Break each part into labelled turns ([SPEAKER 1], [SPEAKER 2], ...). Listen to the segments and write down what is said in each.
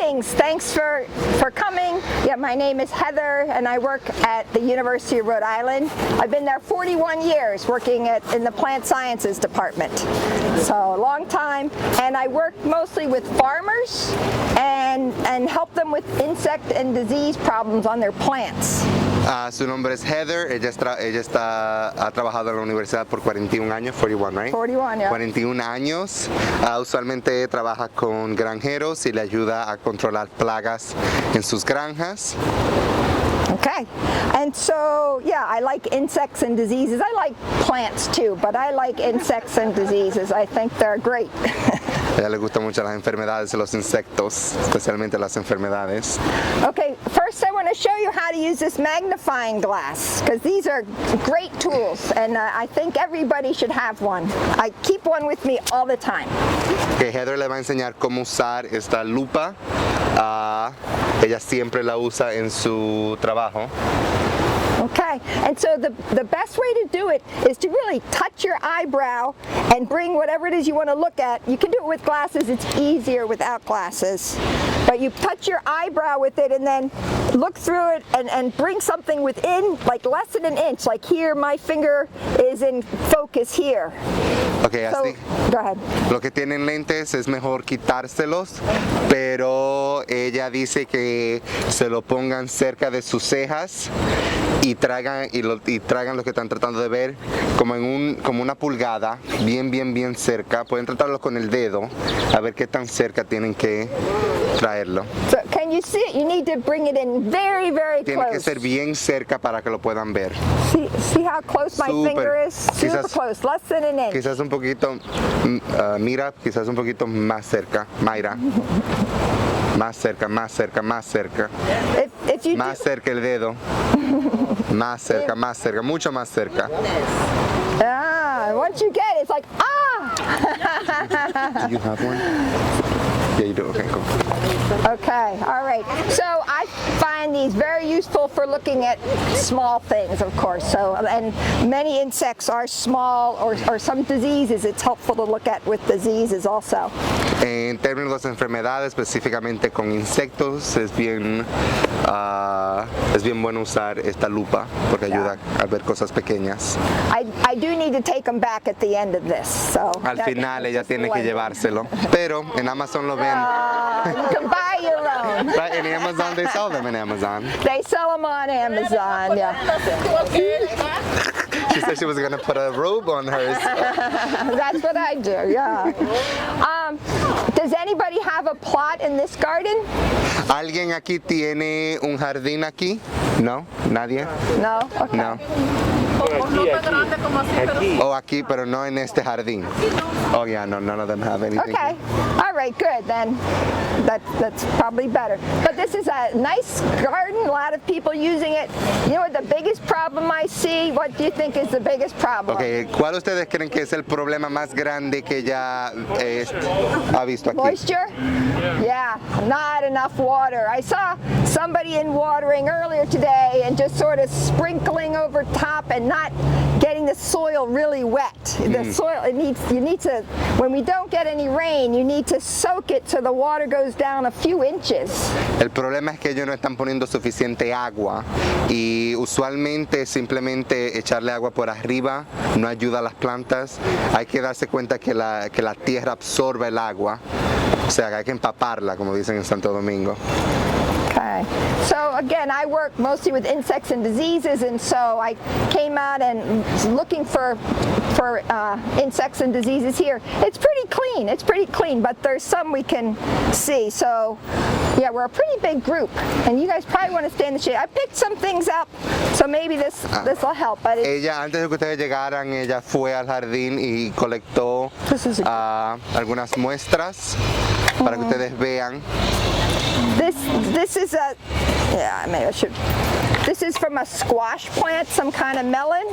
[SPEAKER 1] Greetings, thanks for coming. Yeah, my name is Heather and I work at the University of Rhode Island. I've been there 41 years working in the plant sciences department. So a long time, and I work mostly with farmers and help them with insect and disease problems on their plants.
[SPEAKER 2] Su nombre es Heather, ha trabajado en la universidad por 41 años, 41, right?
[SPEAKER 1] 41, yeah.
[SPEAKER 2] 41 años. Usualmente trabaja con granjeros y le ayuda a controlar plagas en sus granjas.
[SPEAKER 1] Okay, and so yeah, I like insects and diseases. I like plants too, but I like insects and diseases. I think they're great.
[SPEAKER 2] A ella le gustan mucho las enfermedades y los insectos, especialmente las enfermedades.
[SPEAKER 1] Okay, first I want to show you how to use this magnifying glass, because these are great tools, and I think everybody should have one. I keep one with me all the time.
[SPEAKER 2] Okay, Heather le va a enseñar cómo usar esta lupa. Ella siempre la usa en su trabajo.
[SPEAKER 1] Okay, and so the best way to do it is to really touch your eyebrow and bring whatever it is you want to look at. You can do it with glasses, it's easier without glasses. But you touch your eyebrow with it and then look through it and bring something within, like less than an inch. Like here, my finger is in focus here.
[SPEAKER 2] Okay,
[SPEAKER 1] So,
[SPEAKER 2] así.
[SPEAKER 1] go ahead.
[SPEAKER 2] Lo que tienen lentes es mejor quitárselos, pero ella dice que se lo pongan cerca de sus cejas y tragan lo que están tratando de ver como una pulgada, bien cerca. Pueden tratarlo con el dedo, a ver qué tan cerca tienen que traerlo.
[SPEAKER 1] So can you see it? You need to bring it in very, very
[SPEAKER 2] Tiene que
[SPEAKER 1] close.
[SPEAKER 2] ser bien cerca para que lo puedan ver.
[SPEAKER 1] See how close my
[SPEAKER 2] Super.
[SPEAKER 1] finger is? Super close, less than an inch.
[SPEAKER 2] Quizás un poquito, mira, quizás un poquito más cerca, Mayra. Más cerca.
[SPEAKER 1] If you
[SPEAKER 2] Más cerca el dedo. Más cerca, mucho más cerca.
[SPEAKER 1] Once you get it, it's like,
[SPEAKER 2] Do you have one? Yeah, you do. Okay, cool.
[SPEAKER 1] Okay, all right. So I find these very useful for looking at small things, of course. So, and many insects are small, or some diseases. It's helpful to look at with diseases also.
[SPEAKER 2] En términos de enfermedades, específicamente con insectos, es bien bueno usar esta lupa porque ayuda a ver cosas pequeñas.
[SPEAKER 1] I do need to take them back at the end of this. So
[SPEAKER 2] Al final ella tiene que llevárselo, pero en Amazon lo ven.
[SPEAKER 1] you can buy your own.
[SPEAKER 2] Right, in Amazon, they sell them in Amazon.
[SPEAKER 1] They sell them on Amazon. Yeah.
[SPEAKER 2] She said she was going to put a robe on hers.
[SPEAKER 1] That's what I do. Yeah. Does anybody have a plot in this garden?
[SPEAKER 2] ¿Alguien aquí tiene un jardín aquí? No, nadie.
[SPEAKER 1] No. Okay.
[SPEAKER 2] No. O aquí, pero no en este jardín. Oh yeah, no, none of them have anything.
[SPEAKER 1] Okay. All right. Good. Then that's probably better. But this is a nice garden. A lot of people using it. You know what the biggest problem I see? What do you think is the biggest problem?
[SPEAKER 2] Okay, ¿cuál ustedes creen que es el problema más grande que ella ha visto aquí?
[SPEAKER 1] Moisture? Yeah, not enough water. I saw somebody in watering earlier today and just sort of sprinkling over top and not getting the soil really wet. The soil, you need to, when we don't get any rain, you need to soak it so the water goes down a few inches.
[SPEAKER 2] El problema es que ellos no están poniendo suficiente agua y usualmente simplemente echarle agua por arriba no ayuda a las plantas. Hay que darse cuenta que la tierra absorbe el agua, o sea que hay que empaparla, como dicen en Santo Domingo.
[SPEAKER 1] Okay. So again, I work mostly with insects and diseases, and so I came out and looking for insects and diseases here. It's pretty clean, but there's some we can see. So yeah, we're a pretty big group, and you guys probably want to stay in the shade. I picked some things up, so maybe this will help. But
[SPEAKER 2] Ella, antes de que ustedes llegaran, ella fue al jardín y colectó algunas muestras para que ustedes vean.
[SPEAKER 1] This is maybe I should. This is from a squash plant, some kind of melon.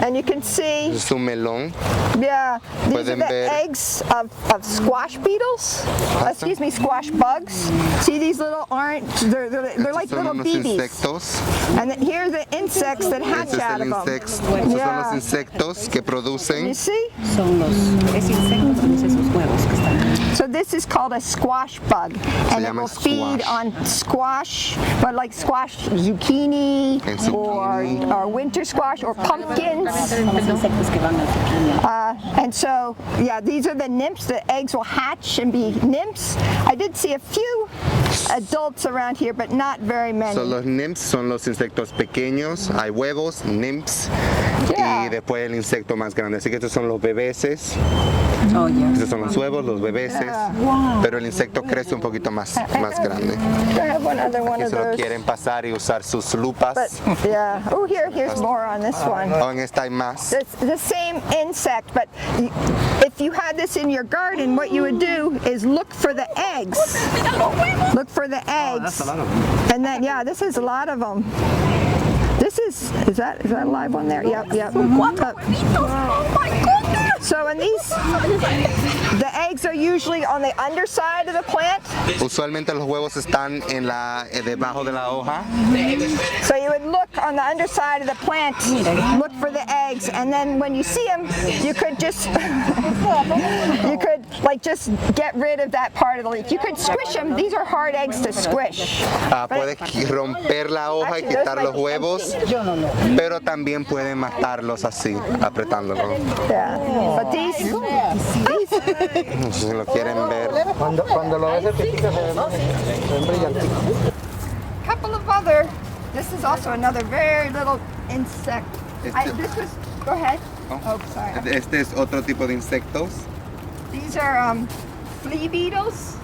[SPEAKER 1] And you can see,
[SPEAKER 2] Es un melón.
[SPEAKER 1] yeah, these are
[SPEAKER 2] Pueden
[SPEAKER 1] the
[SPEAKER 2] ver.
[SPEAKER 1] eggs of squash beetles. Excuse me, squash bugs. See these little orange, they're like
[SPEAKER 2] Son
[SPEAKER 1] little
[SPEAKER 2] unos
[SPEAKER 1] BBs.
[SPEAKER 2] insectos.
[SPEAKER 1] And then here are the insects that hatch
[SPEAKER 2] Este es
[SPEAKER 1] out
[SPEAKER 2] el
[SPEAKER 1] of them.
[SPEAKER 2] insecto. Estos son
[SPEAKER 1] Yeah.
[SPEAKER 2] los insectos que
[SPEAKER 1] You
[SPEAKER 2] producen.
[SPEAKER 1] see?
[SPEAKER 3] Son los insectos, produce esos huevos que están.
[SPEAKER 1] So this is called a squash bug, and it
[SPEAKER 2] llama
[SPEAKER 1] will feed
[SPEAKER 2] squash.
[SPEAKER 1] on squash, but like squash zucchini,
[SPEAKER 2] And zucchini.
[SPEAKER 1] or winter squash or pumpkins.
[SPEAKER 3] Son los insectos que van al zucchini.
[SPEAKER 1] And so, yeah, these are the nymphs. The eggs will hatch and be nymphs. I did see a few adults around here, but not very many.
[SPEAKER 2] Son los nymphs, son los insectos pequeños. Hay huevos, nymphs.
[SPEAKER 1] Yeah.
[SPEAKER 2] Y después el insecto más grande. Así que estos son los bebeses.
[SPEAKER 3] Oh, yeah.
[SPEAKER 2] Estos son los huevos, los bebeses. Pero el insecto crece un poquito más grande.
[SPEAKER 1] I have one other one
[SPEAKER 2] Que
[SPEAKER 1] of
[SPEAKER 2] se lo
[SPEAKER 1] those.
[SPEAKER 2] quieren pasar y usar sus lupas.
[SPEAKER 1] But yeah. Oh, here's more on this one.
[SPEAKER 2] O en esta hay más.
[SPEAKER 1] It's the same insect, but if you had this in your garden, what you would do is look for the eggs. Look for the eggs.
[SPEAKER 4] That's a lot of them.
[SPEAKER 1] And then, yeah, this is a lot of them. This is that a live one there? Yep.
[SPEAKER 3] Oh my goodness!
[SPEAKER 1] So, and these, the eggs are usually on the underside of the plant.
[SPEAKER 2] Usualmente los huevos están en debajo de la hoja.
[SPEAKER 1] So you would look on the underside of the plant, look for the eggs, and then when you see them, you could just, just get rid of that part of the leaf. You could squish them. These are hard eggs to squish.
[SPEAKER 2] Puedes romper la hoja y quitar los huevos, pero también pueden matarlos así, apretándolo.
[SPEAKER 1] Yeah. But these,
[SPEAKER 2] Si lo quieren ver.
[SPEAKER 4] Cuando lo ves el que pica se ven brillantitos.
[SPEAKER 1] couple of other, this is also another very little insect. Go ahead. Oh, sorry.
[SPEAKER 2] Este es otro tipo de insectos.
[SPEAKER 1] These are flea beetles.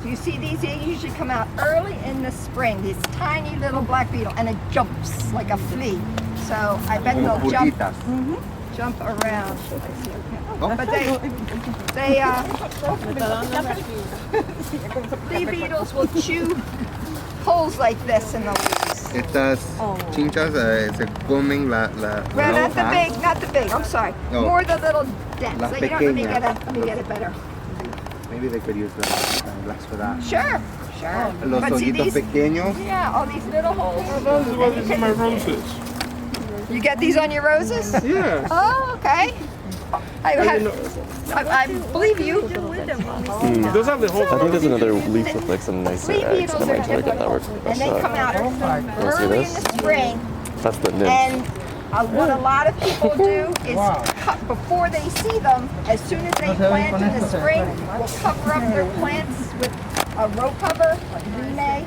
[SPEAKER 1] You see these, they usually come out early in the spring, this tiny little black beetle, and it jumps like a flea. So I bet they'll jump around. But flea beetles will chew holes like this in the leaves.
[SPEAKER 2] Estas chinchas se comen la
[SPEAKER 1] Well,
[SPEAKER 2] hoja.
[SPEAKER 1] not the big, I'm sorry.
[SPEAKER 2] No.
[SPEAKER 1] More the little dents.
[SPEAKER 2] Las
[SPEAKER 1] So you don't, let me
[SPEAKER 2] pequeñas.
[SPEAKER 1] get it better.
[SPEAKER 2] Maybe they could use the glass for that.
[SPEAKER 1] Sure.
[SPEAKER 2] Los
[SPEAKER 1] But see
[SPEAKER 2] hoyitos
[SPEAKER 1] these-
[SPEAKER 2] pequeños.
[SPEAKER 1] Yeah, all these little holes.
[SPEAKER 5] Those are what is in my roses.
[SPEAKER 1] You get these on your roses?
[SPEAKER 5] Yeah.
[SPEAKER 1] Oh, okay. I believe you.
[SPEAKER 5] Those have the whole.
[SPEAKER 6] I think there's another leaf with like some nicer
[SPEAKER 1] Flea
[SPEAKER 6] eggs.
[SPEAKER 1] beetles
[SPEAKER 6] I
[SPEAKER 1] are
[SPEAKER 6] might try to get that work.
[SPEAKER 1] difficult, and they come out
[SPEAKER 6] see
[SPEAKER 1] early in
[SPEAKER 6] this?
[SPEAKER 1] the spring.
[SPEAKER 6] That's the nymph.
[SPEAKER 1] And what a lot of people do is cut before they see them. As soon as they plant in the spring, will cover up their plants with a row cover, like relay,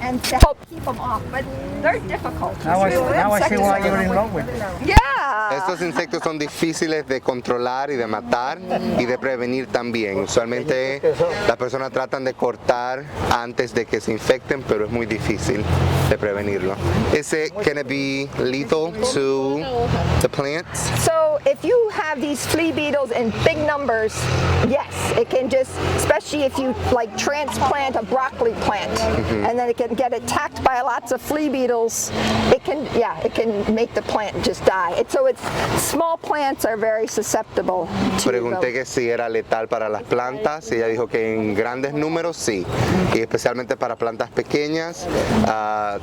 [SPEAKER 1] and to help keep them off. But they're difficult.
[SPEAKER 4] Now I see why you're in love with it.
[SPEAKER 1] Yeah.
[SPEAKER 2] Estos insectos son difíciles de controlar y de matar y de prevenir también. Usualmente las personas tratan de cortar antes de que se infecten, pero es muy difícil de prevenirlo. Can it be lethal to the plants?
[SPEAKER 1] So if you have these flea beetles in big numbers, yes, it can just, especially if you like transplant a broccoli plant and then it can get attacked by lots of flea beetles, it can make the plant just die. Small plants are very susceptible to
[SPEAKER 2] Pregunté que si era letal para las plantas y ella dijo que en grandes números sí, y especialmente para plantas pequeñas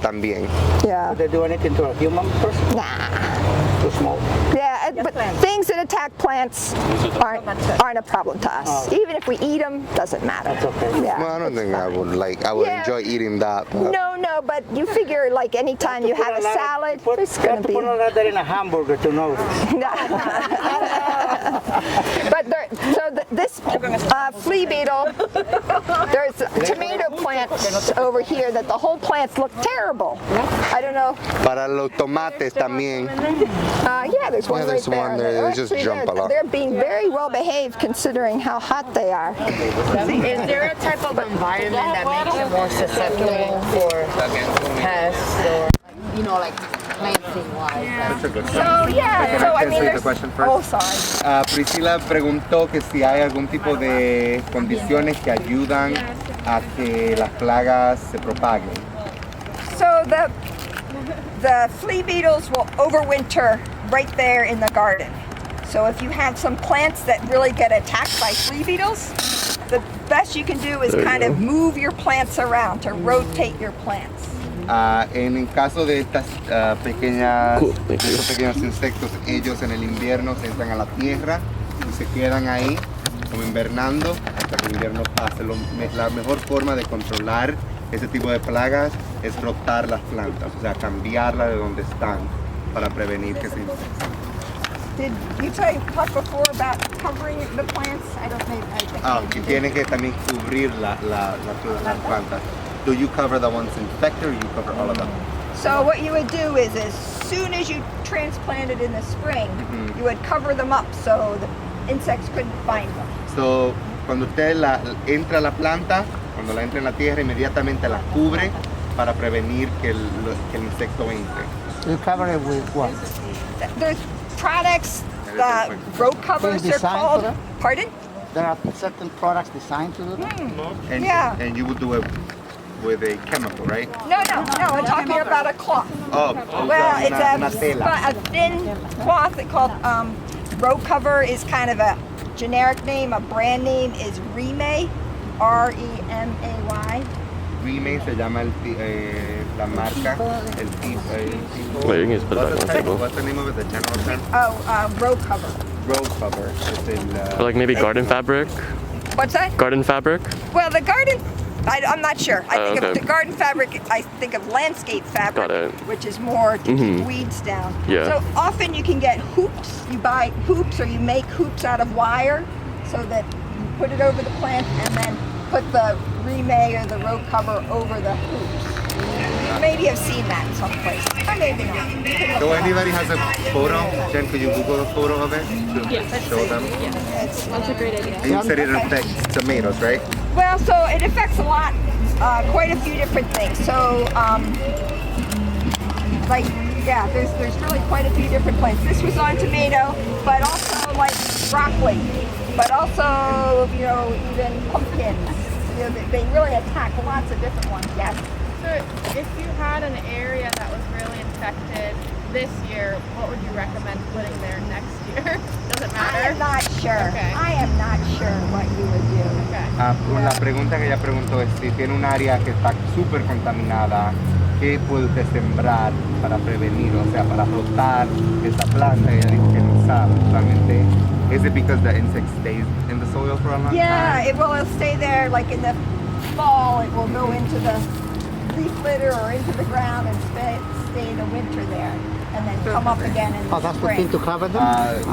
[SPEAKER 2] también.
[SPEAKER 1] Yeah.
[SPEAKER 4] Did they do anything to a human person?
[SPEAKER 1] Nah.
[SPEAKER 4] Too small.
[SPEAKER 1] Yeah, but things that attack plants aren't a problem to us. Even if we eat them, doesn't matter.
[SPEAKER 4] okay.
[SPEAKER 1] Yeah.
[SPEAKER 2] Well, I don't think I would
[SPEAKER 1] Yeah.
[SPEAKER 2] enjoy eating that. But
[SPEAKER 1] No, but you figure like anytime you have a salad, there's
[SPEAKER 4] You
[SPEAKER 1] going
[SPEAKER 4] have
[SPEAKER 1] to
[SPEAKER 4] to
[SPEAKER 1] be.
[SPEAKER 4] put all that in a hamburger to know this.
[SPEAKER 1] But this flea beetle, there's tomato plants over here that the whole plants look terrible. I don't know.
[SPEAKER 2] para los tomates también.
[SPEAKER 1] Yeah, there's one
[SPEAKER 2] Yeah,
[SPEAKER 1] right
[SPEAKER 2] there's
[SPEAKER 1] there.
[SPEAKER 2] one there. They just jump a lot.
[SPEAKER 1] They're being very well behaved considering how hot they are.
[SPEAKER 7] Is there a type of environment that makes it more susceptible for pests or, like planting wise?
[SPEAKER 1] So yeah, so I mean,
[SPEAKER 2] Answer the
[SPEAKER 1] there's.
[SPEAKER 2] question first.
[SPEAKER 1] Oh, sorry.
[SPEAKER 2] Priscila preguntó que si hay algún tipo de condiciones que ayudan a que las plagas se propaguen.
[SPEAKER 1] So the flea beetles will overwinter right there in the garden. So if you have some plants that really get attacked by flea beetles, the best you can do is kind of move your plants around to rotate your plants.
[SPEAKER 2] En el caso de estas estos pequeños insectos, ellos en el invierno se entran a la tierra y se quedan ahí como invernando hasta que el invierno pase. La mejor forma de controlar ese tipo de plagas es rotar las plantas, o sea, cambiarlas de donde están para prevenir que se infecten.
[SPEAKER 1] Did you talk before about covering the plants? I don't know.
[SPEAKER 2] Y tiene que también cubrir las plantas. Do you cover the ones infected or you cover all of them?
[SPEAKER 1] So what you would do is as soon as you transplanted in the spring, you would cover them up so the insects couldn't find them.
[SPEAKER 2] So, cuando usted entra a la planta, cuando la entra en la tierra, inmediatamente la cubre para prevenir que el insecto entre.
[SPEAKER 4] You cover it with what?
[SPEAKER 1] There's products, the road covers they're
[SPEAKER 4] designed for
[SPEAKER 1] called.
[SPEAKER 4] that?
[SPEAKER 1] Pardon?
[SPEAKER 4] There are certain products designed to do that?
[SPEAKER 1] Yeah.
[SPEAKER 2] And you would do it with a chemical, right?
[SPEAKER 1] No, I'm talking about a cloth.
[SPEAKER 2] Oh,
[SPEAKER 1] Well,
[SPEAKER 2] una
[SPEAKER 1] it's
[SPEAKER 2] tela.
[SPEAKER 1] a thin cloth called road cover is kind of a generic name. A brand name is Remay, R-E-M-A-Y.
[SPEAKER 2] Remay se llama la marca, el tipo.
[SPEAKER 6] Wait, you can just put it back on the table.
[SPEAKER 2] What's the name of it? The general term?
[SPEAKER 1] Road cover.
[SPEAKER 2] Road cover. Es
[SPEAKER 6] Or like maybe garden fabric?
[SPEAKER 1] What's that?
[SPEAKER 6] Garden fabric?
[SPEAKER 1] Well, the garden, I'm not sure. I think of
[SPEAKER 6] okay.
[SPEAKER 1] the garden fabric, I think of landscape fabric,
[SPEAKER 6] Got it.
[SPEAKER 1] which is more to keep weeds down.
[SPEAKER 6] Yeah.
[SPEAKER 1] So often you can get hoops. You buy hoops or you make hoops out of wire so that you put it over the plant and then put the remay or the road cover over the hoops. You maybe have seen that someplace. Or maybe not. You can look
[SPEAKER 2] So
[SPEAKER 1] it up.
[SPEAKER 2] anybody has a photo? Jen, could you Google a photo of it to show them?
[SPEAKER 1] It's-
[SPEAKER 3] That's a great idea.
[SPEAKER 2] And you said it affects tomatoes, right?
[SPEAKER 1] Well, so it affects a lot, quite a few different things. So, there's really quite a few different plants. This was on tomato, but also like broccoli, but also, even pumpkins. They really attack lots of different ones, yes.
[SPEAKER 8] So if you had an area that was really infected this year, what would you recommend putting there next year? Does it
[SPEAKER 1] I
[SPEAKER 8] matter?
[SPEAKER 1] am not sure.
[SPEAKER 8] Okay.
[SPEAKER 1] I am not sure what you would do.
[SPEAKER 8] Okay.
[SPEAKER 2] La pregunta que ella preguntó es si tiene un área que está súper contaminada, ¿qué puede usted sembrar para prevenir, o sea, para rotar esa planta? Ella dijo que no sabe, solamente. Is it because the insect stays in the soil for a long
[SPEAKER 1] Yeah,
[SPEAKER 2] time?
[SPEAKER 1] it'll stay there like in the fall. It will go into the leaf litter or into the ground and stay the winter there, and then come up again in
[SPEAKER 4] Oh,
[SPEAKER 1] the
[SPEAKER 4] that's the thing
[SPEAKER 1] spring.
[SPEAKER 4] to cover them?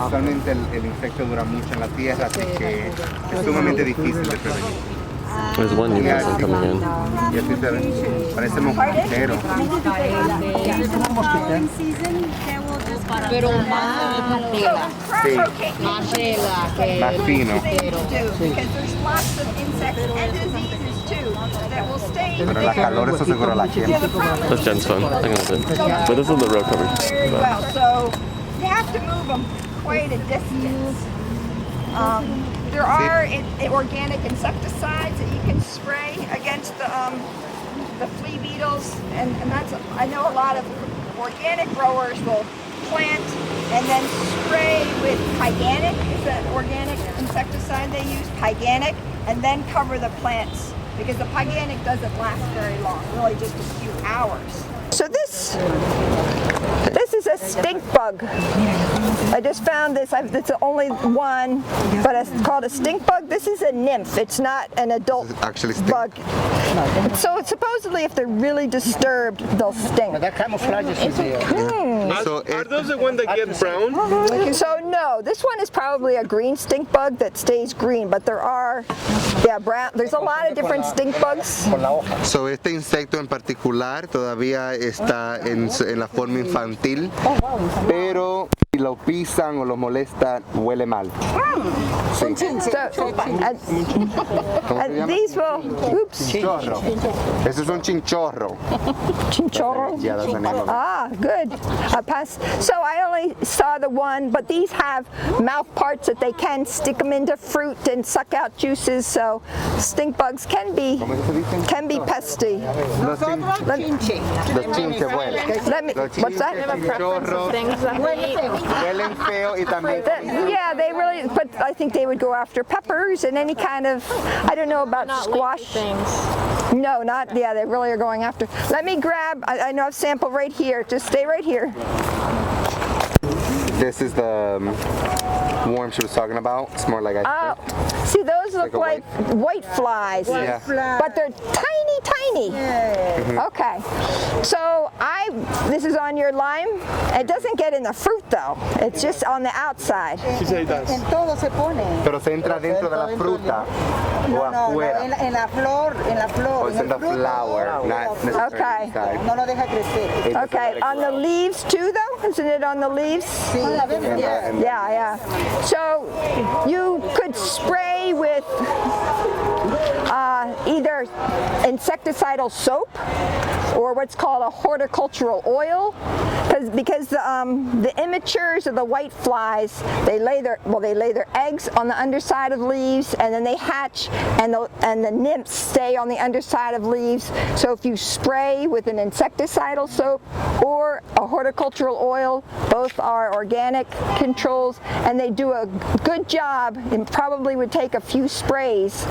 [SPEAKER 2] Usualmente el insecto dura mucho en la tierra, así que es sumamente difícil de prevenir.
[SPEAKER 6] There's one new person coming in.
[SPEAKER 2] Y así se ve, parece mosquitero.
[SPEAKER 7] Pero más tela.
[SPEAKER 2] Sí,
[SPEAKER 7] Más tela que
[SPEAKER 2] más fino.
[SPEAKER 1] Things to do because there's lots of insects and diseases too that will stay
[SPEAKER 2] Pero la
[SPEAKER 1] there.
[SPEAKER 2] calor eso seguro la quema.
[SPEAKER 1] Yeah, the problem
[SPEAKER 6] That's Jen's phone. I can hold it. But this is the road cover.
[SPEAKER 1] very well. So you have to move them quite a distance. There are organic insecticides that you can spray against the flea beetles, and that's I know a lot of organic growers will plant and then spray with Pyganic. Is that organic insecticide they use? Pyganic, and then cover the plants because the Pyganic doesn't last very long, really just a few hours. So this is a stink bug. I just found this. It's the only one, but it's called a stink bug. This is a nymph. It's not an adult
[SPEAKER 2] This is actually stink.
[SPEAKER 1] bug. So supposedly, if they're really disturbed, they'll stink.
[SPEAKER 4] That camouflages is the
[SPEAKER 2] So
[SPEAKER 5] Are those the ones that get brown?
[SPEAKER 1] So no, this one is probably a green stink bug that stays green, but there are, brown. There's a lot of different stink bugs.
[SPEAKER 4] con la hoja.
[SPEAKER 2] So, este insecto en particular todavía está en la forma infantil, pero si lo pisan o lo molestan, huele mal. Sí.
[SPEAKER 1] And these will, oops,
[SPEAKER 2] Chinchorro. Eso es un chinchorro.
[SPEAKER 1] chinchorro.
[SPEAKER 2] Yeah, that's the name of it.
[SPEAKER 1] Ah, good. So I only saw the one, but these have mouth parts that they can stick them into fruit and suck out juices, so stink bugs can be pesty.
[SPEAKER 2] Los chinches huelen.
[SPEAKER 1] Let me, what's that?
[SPEAKER 2] Chorros,
[SPEAKER 8] Things that we eat.
[SPEAKER 2] huelen feo y también.
[SPEAKER 1] Yeah, they really, but I think they would go after peppers and any kind of, I don't know about
[SPEAKER 8] Not
[SPEAKER 1] squash.
[SPEAKER 8] leafy things.
[SPEAKER 1] No, not, yeah, they really are going after. Let me grab, I know I've sampled right here. Just stay right here.
[SPEAKER 2] This is the worm she was talking about. It's more like
[SPEAKER 1] Oh, see, those look
[SPEAKER 2] Like
[SPEAKER 1] like
[SPEAKER 2] a
[SPEAKER 1] white flies.
[SPEAKER 2] Yeah.
[SPEAKER 1] But they're tiny, tiny. Okay. So this is on your lime. It doesn't get in the fruit though. It's just on the outside.
[SPEAKER 5] She said it does.
[SPEAKER 4] En todo se pone.
[SPEAKER 2] Pero se entra dentro de la fruta o afuera.
[SPEAKER 4] En la flor,
[SPEAKER 2] Or it's
[SPEAKER 4] en
[SPEAKER 2] in the
[SPEAKER 4] el fruto.
[SPEAKER 2] flower, not necessarily
[SPEAKER 1] Okay.
[SPEAKER 2] inside.
[SPEAKER 4] No lo deja crecer.
[SPEAKER 2] It doesn't
[SPEAKER 1] Okay,
[SPEAKER 2] let it
[SPEAKER 1] on the
[SPEAKER 2] grow.
[SPEAKER 1] leaves too though? Isn't it on the leaves?
[SPEAKER 4] Sí,
[SPEAKER 2] And
[SPEAKER 1] Yeah. So you could spray with either insecticidal soap or what's called a horticultural oil, because the immatures of the white flies, they lay their eggs on the underside of leaves, and then they hatch, and the nymphs stay on the underside of leaves. So if you spray with an insecticidal soap or a horticultural oil, both are organic controls, and they do a good job. It probably would take a few sprays,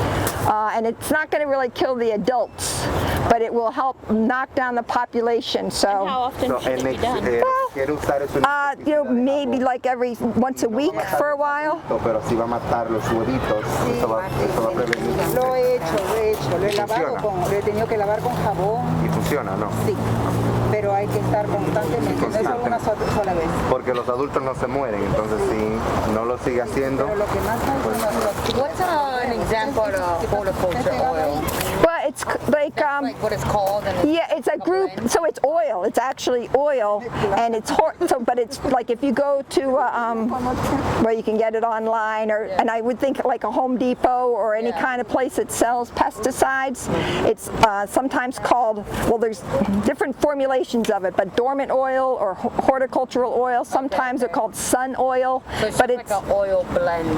[SPEAKER 1] and it's not going to really kill the adults, but it will help knock down the population. So,
[SPEAKER 8] How often should it be done?
[SPEAKER 2] Quiero usar eso en
[SPEAKER 1] maybe like once a week for a while.
[SPEAKER 2] pero si va a matar los huevitos. Eso va a prevenir.
[SPEAKER 4] Lo he hecho. Lo he he tenido que lavar con jabón.
[SPEAKER 2] Y funciona, ¿no?
[SPEAKER 4] Sí. Pero hay que estar constantemente. No es solo una sola vez.
[SPEAKER 2] Porque los adultos no se mueren, entonces si no lo sigue haciendo.
[SPEAKER 4] Pero lo que más hay son los
[SPEAKER 7] What's an example of horticulture oil?
[SPEAKER 1] But it's like
[SPEAKER 7] Like what it's called? And
[SPEAKER 1] yeah, it's a group. So it's oil. It's actually oil, and it's but it's like if you go to where you can get it online, and I would think like a Home Depot or any kind of place that sells pesticides. It's sometimes called, well, there's different formulations of it, but dormant oil or horticultural oil. Sometimes they're called sun oil,
[SPEAKER 7] So it's
[SPEAKER 1] but
[SPEAKER 7] just like an oil blend.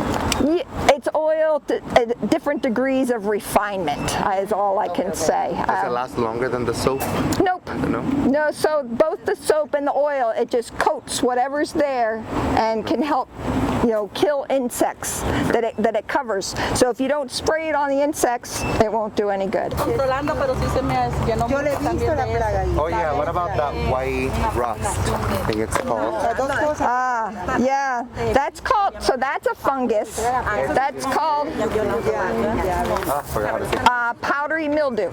[SPEAKER 1] it's oil to different degrees of refinement is all I can say.
[SPEAKER 2] Does it last longer than the soap?
[SPEAKER 1] Nope.
[SPEAKER 2] No?
[SPEAKER 1] No, so both the soap and the oil, it just coats whatever's there and can help, kill insects that it covers. So if you don't spray it on the insects, it won't do any good.
[SPEAKER 3] Controlando, pero sí se me llenó
[SPEAKER 4] Yo le he visto la plaga ahí.
[SPEAKER 2] Oh yeah, what about that white rust? I think it's called.
[SPEAKER 4] Dos cosas.
[SPEAKER 1] Yeah, that's a fungus. That's called
[SPEAKER 2] I forgot how to say.
[SPEAKER 1] powdery mildew.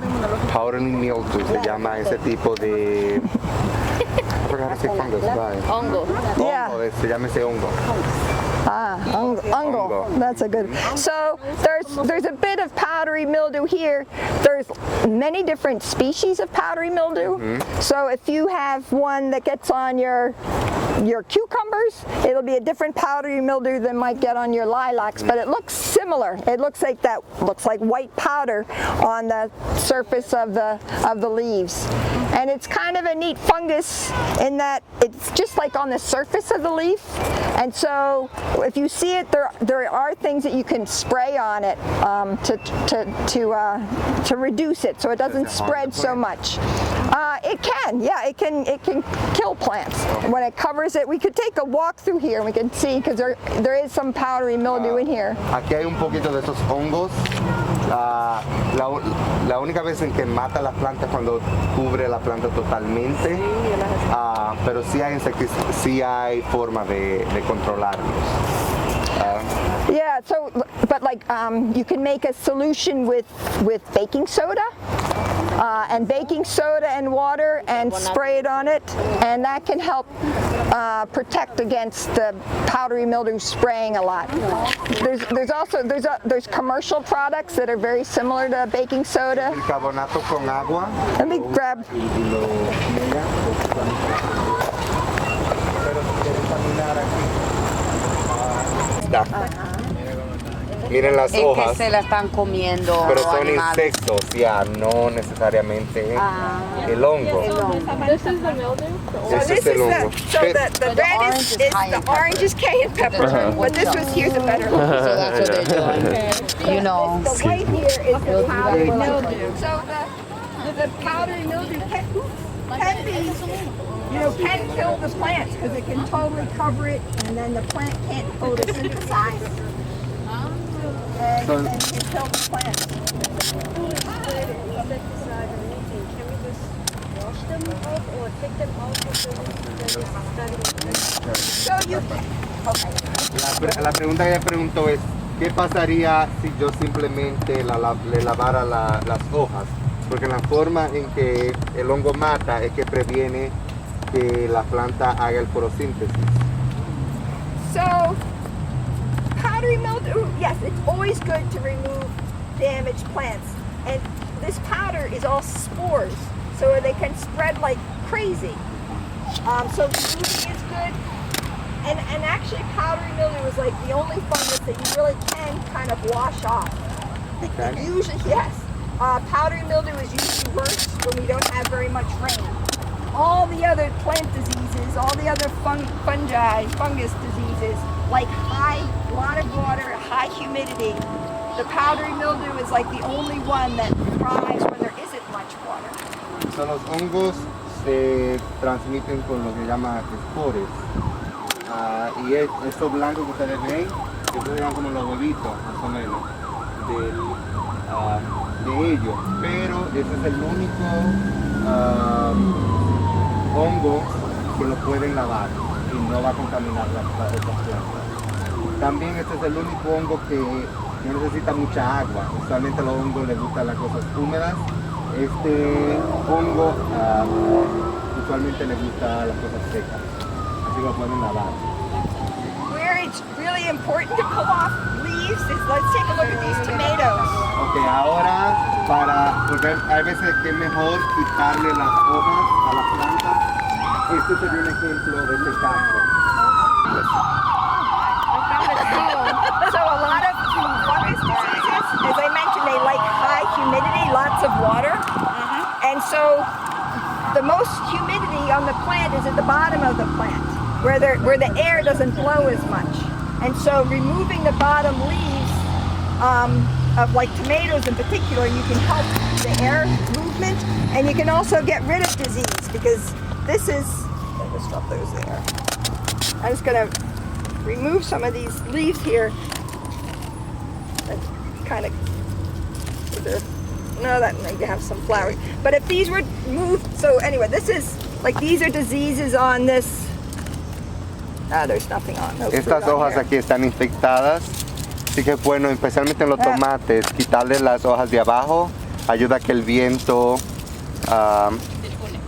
[SPEAKER 2] Powdery mildew se llama ese tipo de. I forgot how to say fungus. Bye.
[SPEAKER 7] Hongo.
[SPEAKER 1] Yeah.
[SPEAKER 2] Hongo, se llama ese hongo.
[SPEAKER 1] Ungle. That's a good. So there's a bit of powdery mildew here. There's many different species of powdery mildew. So if you have one that gets on your cucumbers, it'll be a different powdery mildew than might get on your lilacs, but it looks similar. It looks like white powder on the surface of the leaves. And it's kind of a neat fungus in that it's just like on the surface of the leaf. And so if you see it, there are things that you can spray on it to reduce it so it doesn't spread so much. It can kill plants. When it covers it, we could take a walk through here and we can see, because there is some powdery mildew in here.
[SPEAKER 2] Aquí hay un poquito de esos hongos. La única vez en que mata las plantas cuando cubre la planta totalmente, pero sí hay forma de controlarlos.
[SPEAKER 1] Yeah, so but like you can make a solution with baking soda. And baking soda and water and spray it on it, and that can help protect against the powdery mildew spraying a lot. There's commercial products that are very similar to baking soda.
[SPEAKER 2] Bicarbonato con agua.
[SPEAKER 1] Let me grab.
[SPEAKER 2] Miren las
[SPEAKER 7] Es que
[SPEAKER 2] hojas.
[SPEAKER 7] se la están comiendo
[SPEAKER 2] Pero
[SPEAKER 7] los
[SPEAKER 2] son
[SPEAKER 7] animales.
[SPEAKER 2] insectos, ya, no necesariamente el hongo.
[SPEAKER 8] This is the mildew.
[SPEAKER 2] Ese es el hongo.
[SPEAKER 1] So the red is the orange is cayenne pepper, but this was here's a better one.
[SPEAKER 7] So that's what they're doing. You know.
[SPEAKER 1] The white here is the powdery mildew. So the powdery mildew can be, can kill the plants because it can totally cover it, and then the plant can't photosynthesize and kill the plant. So you,
[SPEAKER 2] La pregunta que ella preguntó es, ¿qué pasaría si yo simplemente le lavara las hojas? Porque la forma en que el hongo mata es que previene que la planta haga el fotosíntesis.
[SPEAKER 1] So, powdery mildew, yes, it's always good to remove damaged plants. And this powder is all spores, so they can spread like crazy. So removing is good. And actually powdery mildew is like the only fungus that you really can kind of wash off.
[SPEAKER 2] Okay.
[SPEAKER 1] Usually, yes. Powdery mildew is usually worse when we don't have very much rain. All the other plant diseases, all the other fungus diseases, like a lot of water, high humidity, the powdery mildew is like the only one that thrives when there isn't much water.
[SPEAKER 2] So, los hongos se transmiten con lo que llama espores. Y estos blancos que ustedes ven, estos serían como los huevitos, más o menos, de ellos. Pero este es el único hongo que lo pueden lavar y no va a contaminar estas plantas. También este es el único hongo que no necesita mucha agua. Usualmente a los hongos les gustan las cosas húmedas. Este hongo usualmente les gusta las cosas secas. Así lo pueden lavar.
[SPEAKER 1] Where it's really important to pull off leaves is, let's take a look at these tomatoes.
[SPEAKER 2] Ok, ahora porque hay veces que es mejor quitarle las hojas a la planta. Este sería un ejemplo de este caso.
[SPEAKER 1] So a lot of fungus diseases, as I mentioned, they like high humidity, lots of water. And so the most humidity on the plant is at the bottom of the plant, where the air doesn't blow as much. And so removing the bottom leaves of like tomatoes in particular, you can help the air movement, and you can also get rid of disease, because this is, let me stop those there. I'm just gonna remove some of these leaves here. That's kind of, no, that maybe have some flowers. But if these were moved, so anyway, this is, like these are diseases on this. There's nothing on. No
[SPEAKER 2] Estas
[SPEAKER 1] fruit on
[SPEAKER 2] hojas
[SPEAKER 1] here.
[SPEAKER 2] aquí están infectadas, así que bueno, especialmente en los tomates, quitarle las hojas de abajo ayuda a que el viento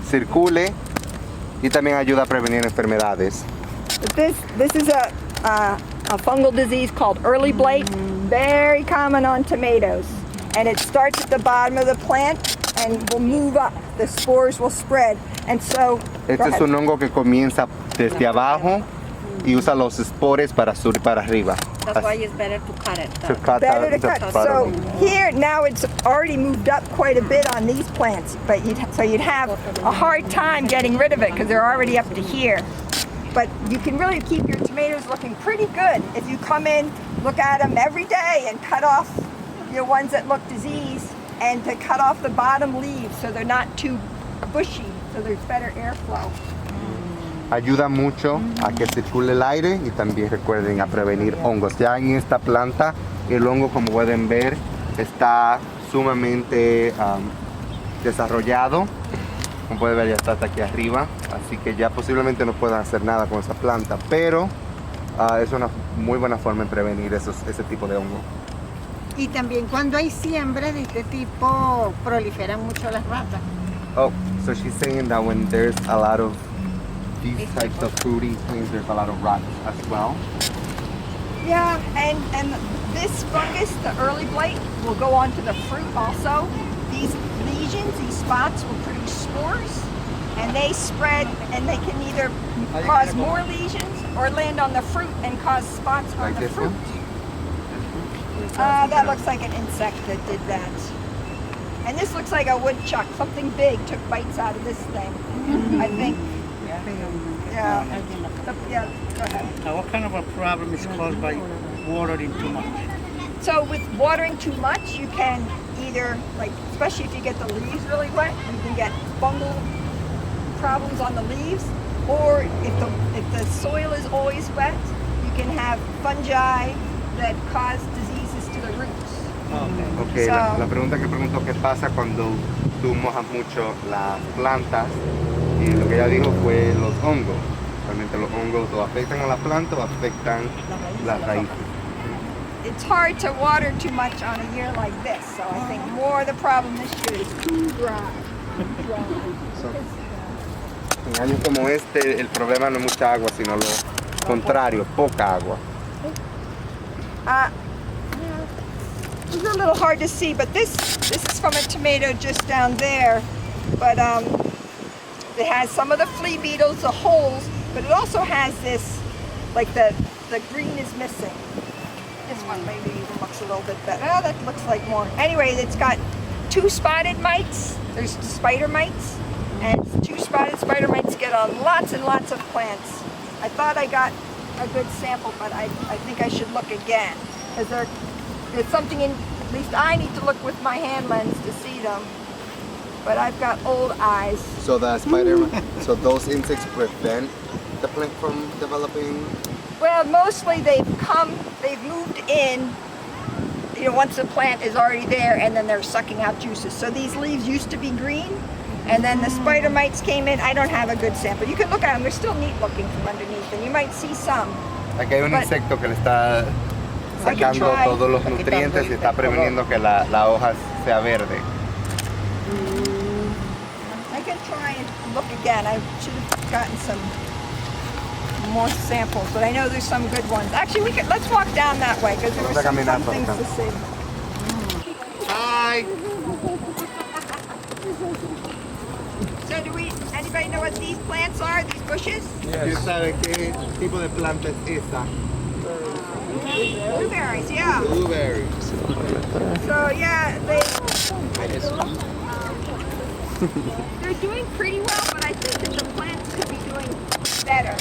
[SPEAKER 2] circule y también ayuda a prevenir enfermedades.
[SPEAKER 1] But this is a fungal disease called early blight, very common on tomatoes. And it starts at the bottom of the plant and will move up. The spores will spread. And so,
[SPEAKER 2] Este es un hongo que comienza desde abajo y usa los espores para subir para arriba.
[SPEAKER 3] That's why it's better to cut it.
[SPEAKER 2] To cut
[SPEAKER 1] better to
[SPEAKER 2] the
[SPEAKER 1] cut.
[SPEAKER 2] bottom.
[SPEAKER 1] So here now it's already moved up quite a bit on these plants, but you'd have a hard time getting rid of it because they're already up to here. But you can really keep your tomatoes looking pretty good if you come in, look at them every day, and cut off your ones that look diseased, and to cut off the bottom leaves so they're not too bushy, so there's better airflow.
[SPEAKER 2] Ayuda mucho a que circule el aire y también recuerden a prevenir hongos. Ya en esta planta el hongo, como pueden ver, está sumamente desarrollado. Como pueden ver, ya está hasta aquí arriba, así que ya posiblemente no puedan hacer nada con esa planta, pero es una muy buena forma de prevenir ese tipo de hongo.
[SPEAKER 9] Y también cuando hay siembras de este tipo proliferan mucho las ratas.
[SPEAKER 2] Oh, so she's saying that when there's a lot of these types of fruiting plants, there's a lot of rats as well.
[SPEAKER 1] Yeah, and this fungus, the early blight, will go on to the fruit also. These lesions, these spots will produce spores, and they spread, and they can either cause more lesions or land on the fruit and cause spots on
[SPEAKER 2] Like
[SPEAKER 1] the
[SPEAKER 2] this
[SPEAKER 1] fruit.
[SPEAKER 2] one?
[SPEAKER 1] That looks like an insect that did that. And this looks like a woodchuck. Something big took bites out of this thing. I think. Yeah. Yeah, go ahead.
[SPEAKER 4] Now, what kind of a problem is caused by watering too much?
[SPEAKER 1] So with watering too much, you can either, like, especially if you get the leaves really wet, you can get fungal problems on the leaves. Or if the soil is always wet, you can have fungi that cause diseases to the roots.
[SPEAKER 2] Okay, la pregunta que preguntó qué pasa cuando tú mojas mucho las plantas, y lo que ella dijo fue los hongos. Realmente los hongos o afectan a la planta o afectan las raíces.
[SPEAKER 1] It's hard to water too much on a year like this, so I think more the problem this year is too dry.
[SPEAKER 2] En años como este, el problema no es mucha agua, sino lo contrario, poca agua.
[SPEAKER 1] It's a little hard to see, but this is from a tomato just down there. But it has some of the flea beetles, the holes, but it also has this, like the green is missing. This one maybe even looks a little bit better. Oh, that looks like more. Anyway, it's got 2 spotted mites. There's spider mites. And 2 spotted spider mites get on lots and lots of plants. I thought I got a good sample, but I think I should look again. Because there's something in, at least I need to look with my hand lens to see them. But I've got old eyes.
[SPEAKER 2] So so those insects prevent the plant from developing?
[SPEAKER 1] Well, mostly they've moved in, you know, once the plant is already there, and then they're sucking out juices. So these leaves used to be green, and then the spider mites came in. I don't have a good sample. You can look at them, they're still neat looking from underneath, and you might see some.
[SPEAKER 2] Aquí hay un insecto que le está sacando todos los nutrientes y está preveniendo que la hoja sea verde.
[SPEAKER 1] I can try and look again. I should have gotten some more samples, but I know there's some good ones. Actually, let's walk down that way because there were some fun things to see.
[SPEAKER 2] Hi.
[SPEAKER 1] So anybody know what these plants are, these bushes?
[SPEAKER 2] ¿Quién sabe qué tipo de planta es esa?
[SPEAKER 1] Blueberries, yeah.
[SPEAKER 2] Blueberries.
[SPEAKER 1] So yeah, they're doing pretty well, but I think that the plants could be doing better.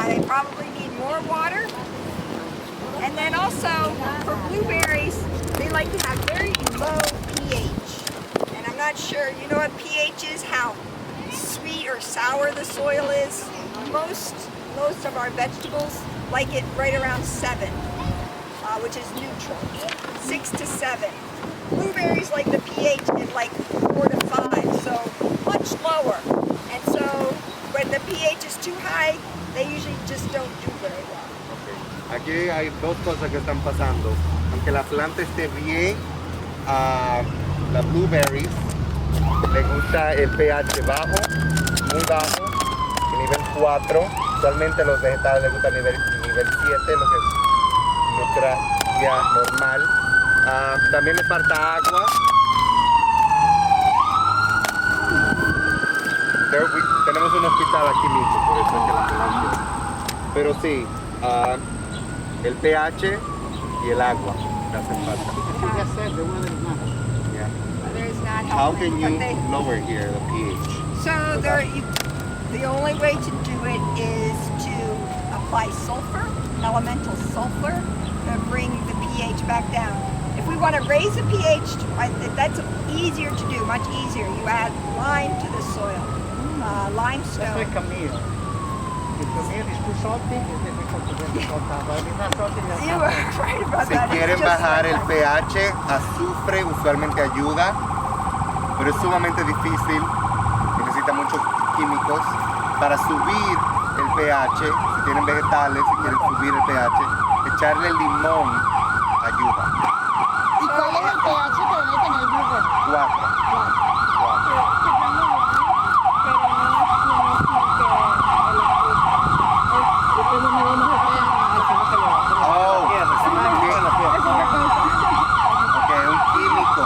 [SPEAKER 1] They probably need more water. And then also, for blueberries, they like to have very low pH. And I'm not sure, you know what pH is? How sweet or sour the soil is? Most of our vegetables like it right around 7, which is neutral. 6 to 7. Blueberries like the pH is like 4 to 5, so much lower. And so when the pH is too high, they usually just don't do very well.
[SPEAKER 2] Okay. Aquí hay 2 cosas que están pasando. Aunque la planta esté bien, la blueberries le gusta el pH bajo, muy bajo, nivel 4. Usualmente los vegetales les gusta nivel 7, lo que es nuestra ya normal. También le falta agua. Tenemos un hospital aquí mismo, por eso es que la planta. Pero sí, el pH y el agua le hacen falta. Yeah.
[SPEAKER 1] There's not
[SPEAKER 2] How
[SPEAKER 1] helping,
[SPEAKER 2] can you
[SPEAKER 1] but
[SPEAKER 2] lower here the pH?
[SPEAKER 1] So the only way to do it is to apply sulfur, elemental sulfur, to bring the pH back down. If we want to raise the pH, that's easier to do, much easier. You add lime to the soil, limestone.
[SPEAKER 4] That's like Camille. If Camille is too salty, it's difficult to get the salt out. But if it's not salty, that's
[SPEAKER 1] You were right about
[SPEAKER 2] Si
[SPEAKER 1] that.
[SPEAKER 2] quieren bajar el pH, azufre usualmente ayuda, pero es sumamente difícil y necesita muchos químicos. Para subir el pH, si tienen vegetales, si quieren subir el pH, echarle limón ayuda.
[SPEAKER 9] ¿Y cuál es el pH que debe tener el blueberry?
[SPEAKER 2] 4. Un químico.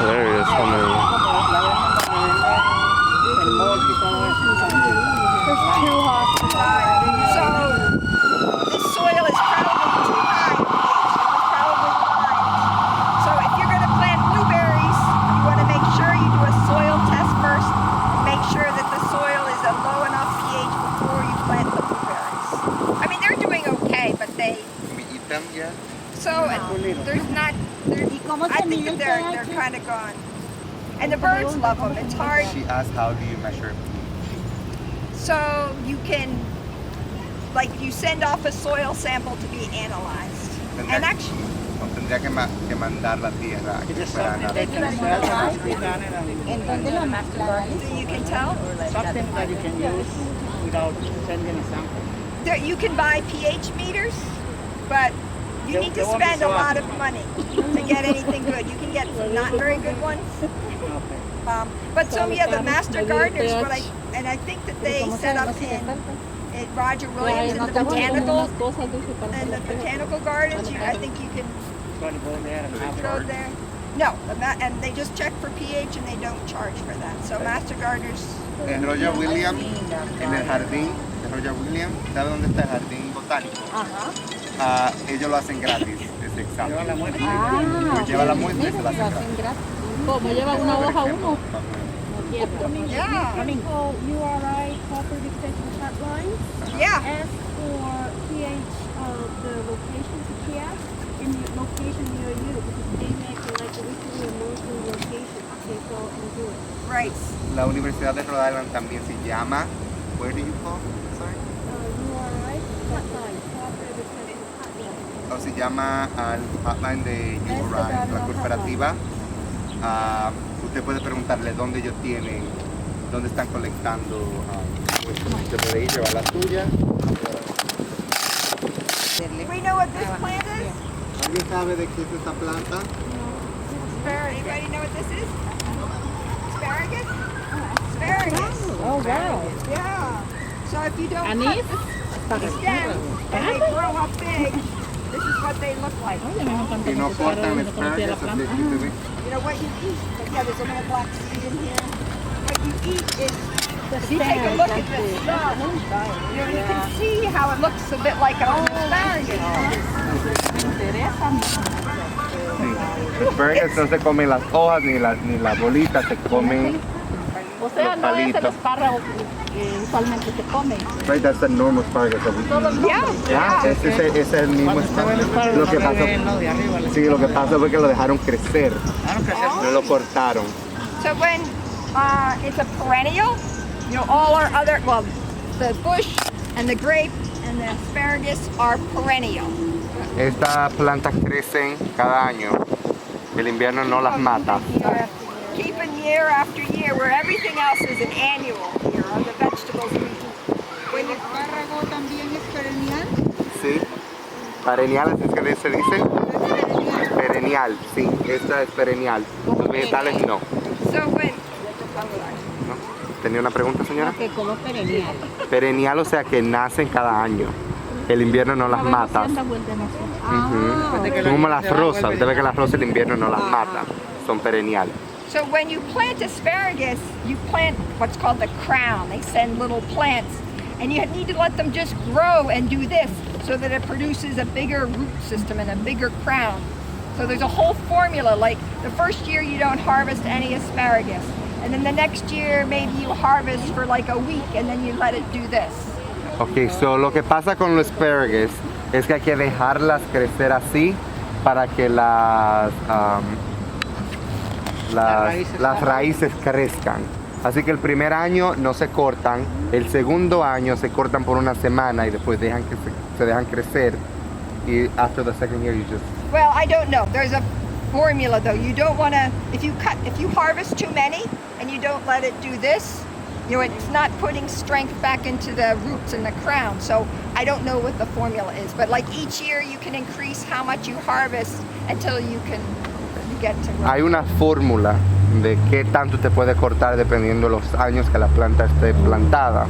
[SPEAKER 6] Hilarious how many.
[SPEAKER 1] There's So there's not.
[SPEAKER 9] ¿Y cómo
[SPEAKER 1] I
[SPEAKER 9] se
[SPEAKER 1] think
[SPEAKER 9] mide el
[SPEAKER 1] that
[SPEAKER 9] pH?
[SPEAKER 1] they're kind of gone. And the birds love them. It's hard.
[SPEAKER 2] She asked how do you measure.
[SPEAKER 1] So you can, like, you send off a soil sample to be analyzed. And actually,
[SPEAKER 2] Tendría que mandar la tierra a que
[SPEAKER 4] It is
[SPEAKER 2] fuera
[SPEAKER 4] something they can sell and must be done in a-
[SPEAKER 9] ¿En dónde lo mezclan?
[SPEAKER 1] so you can tell.
[SPEAKER 4] something that you can use without sending a sample.
[SPEAKER 1] There, you can buy pH meters, but you need to
[SPEAKER 4] They won't be
[SPEAKER 1] spend a
[SPEAKER 4] so
[SPEAKER 1] lot of money to get anything good. You can get some not very good ones.
[SPEAKER 4] Okay.
[SPEAKER 1] But so yeah, the master gardeners, and I think that they set up in Roger Williams in the botanical gardens. I think you can
[SPEAKER 4] Gotta go there and have
[SPEAKER 1] go
[SPEAKER 4] it.
[SPEAKER 1] there. No, and they just check for pH and they don't charge for that. So master gardeners.
[SPEAKER 2] En Roger William, en el jardín de Roger William, ¿sabe dónde está el jardín botánico? Ellos lo hacen gratis, ese examen.
[SPEAKER 4] Lleva la muestra.
[SPEAKER 2] Pues lleva la muestra y se la hacen gratis.
[SPEAKER 3] ¿Cómo? ¿Lleva una hoja uno?
[SPEAKER 1] Yeah.
[SPEAKER 8] So URI cooperative extension hotline.
[SPEAKER 1] Yeah.
[SPEAKER 8] Ask for pH of the locations of kiosk in the location near you because they may collect a weekly or monthly location. Okay, go and do it.
[SPEAKER 1] Right.
[SPEAKER 2] La Universidad de Rhode Island también se llama, where do you call? Sorry.
[SPEAKER 8] URI hotline, cooperative extension hotline.
[SPEAKER 2] O se llama al hotline de URI, la cooperativa. Usted puede preguntarle dónde ellos tienen, dónde están colectando. Usted puede ir, llevar la suya.
[SPEAKER 1] We know what this plant is?
[SPEAKER 2] ¿Alguien sabe de qué es esta planta?
[SPEAKER 1] Anybody know what this is? Asparagus? Asparagus.
[SPEAKER 3] Oh, wow.
[SPEAKER 1] Yeah. So if you don't
[SPEAKER 3] Anise?
[SPEAKER 1] cut the stems and they grow up big, this is what they look like.
[SPEAKER 2] Si no cortan el asparagus, así que se ve.
[SPEAKER 1] You know what you eat? Yeah, there's a little black seed in here. What you eat is, if you take a look at this stuff, you know, you can see how it looks a bit like an asparagus.
[SPEAKER 2] Los asparagus no se comen las hojas ni las bolitas, se comen
[SPEAKER 3] O sea, no es el espárrago que usualmente se come.
[SPEAKER 2] right, that's the normal asparagus that we eat.
[SPEAKER 1] Yeah.
[SPEAKER 2] Ese es el mismo asparagus. Lo que pasó, sí, lo que pasó fue que lo dejaron crecer, no lo cortaron.
[SPEAKER 1] So when it's a perennial, you know, all our other, well, the bush and the grape and the asparagus are perennial.
[SPEAKER 2] Estas plantas crecen cada año. El invierno no las mata.
[SPEAKER 1] Keeping year after year, where everything else is an annual year, or the vegetables we eat.
[SPEAKER 9] ¿El espárrago también es perennial?
[SPEAKER 2] Sí. Perennial, ¿así es que se dice? Perennial, sí. Esta es perennial. Los vegetales no.
[SPEAKER 1] So when,
[SPEAKER 2] ¿No? ¿Tenía una pregunta, señora?
[SPEAKER 3] Que como perennial.
[SPEAKER 2] Perennial, o sea que nacen cada año. El invierno no las mata. Como las rosas. Usted ve que las rosas el invierno no las mata. Son perennial.
[SPEAKER 1] so when you plant asparagus, you plant what's called the crown. They send little plants, and you need to let them just grow and do this so that it produces a bigger root system and a bigger crown. So there's a whole formula, like the first year you don't harvest any asparagus, and then the next year maybe you harvest for like a week and then you let it do this.
[SPEAKER 2] Ok, so lo que pasa con los asparagus es que hay que dejarlas crecer así para que las raíces crezcan. Así que el primer año no se cortan, el segundo año se cortan por una semana y después se dejan crecer. Y after the second year you just...
[SPEAKER 1] Well, I don't know. There's a formula though. You don't want to, if you harvest too many and you don't let it do this, you know, it's not putting strength back into the roots and the crown. So I don't know what the formula is, but like each year you can increase how much you harvest until you get to.
[SPEAKER 2] Hay una fórmula de qué tanto te puede cortar dependiendo de los años que la planta esté plantada.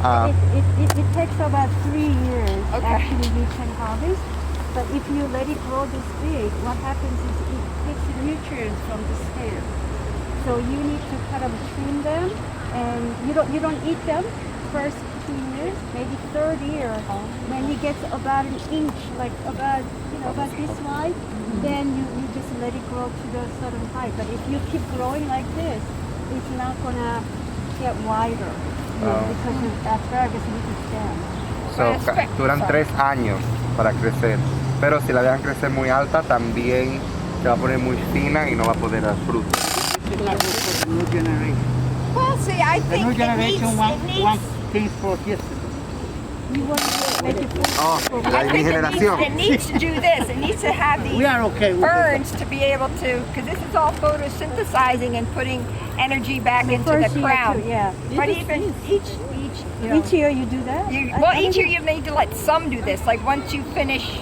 [SPEAKER 8] It takes about 3 years
[SPEAKER 1] Okay.
[SPEAKER 8] actually you can harvest. But if you let it grow this big, what happens is it takes the nutrients from the stem. So you need to kind of trim them, and you don't eat them first 2 years, maybe third year. When it gets about an inch, like about this wide, then you just let it grow to the certain height. But if you keep growing like this, it's not gonna get wider because the asparagus needs to stand.
[SPEAKER 2] So, duran 3 años para crecer. pero si la dejan crecer muy alta también se va a poner muy fina y no va a poder dar fruto.
[SPEAKER 4] This is like for the new generation.
[SPEAKER 1] Well, see, I
[SPEAKER 4] The
[SPEAKER 1] think
[SPEAKER 4] new
[SPEAKER 1] it
[SPEAKER 4] generation wants
[SPEAKER 1] needs
[SPEAKER 4] things for yesterday.
[SPEAKER 8] You want to make it
[SPEAKER 2] Oh, la
[SPEAKER 1] I
[SPEAKER 2] mi
[SPEAKER 1] think
[SPEAKER 2] generación.
[SPEAKER 1] it needs to do this. It needs to have
[SPEAKER 4] We
[SPEAKER 1] these
[SPEAKER 4] are okay with it.
[SPEAKER 1] ferns to be able to, because this is all photosynthesizing and putting energy back into the
[SPEAKER 8] first year
[SPEAKER 1] crown.
[SPEAKER 8] too, yeah.
[SPEAKER 1] But even each
[SPEAKER 8] Each year you do that?
[SPEAKER 1] each year you need to let some do this. Like once you finish,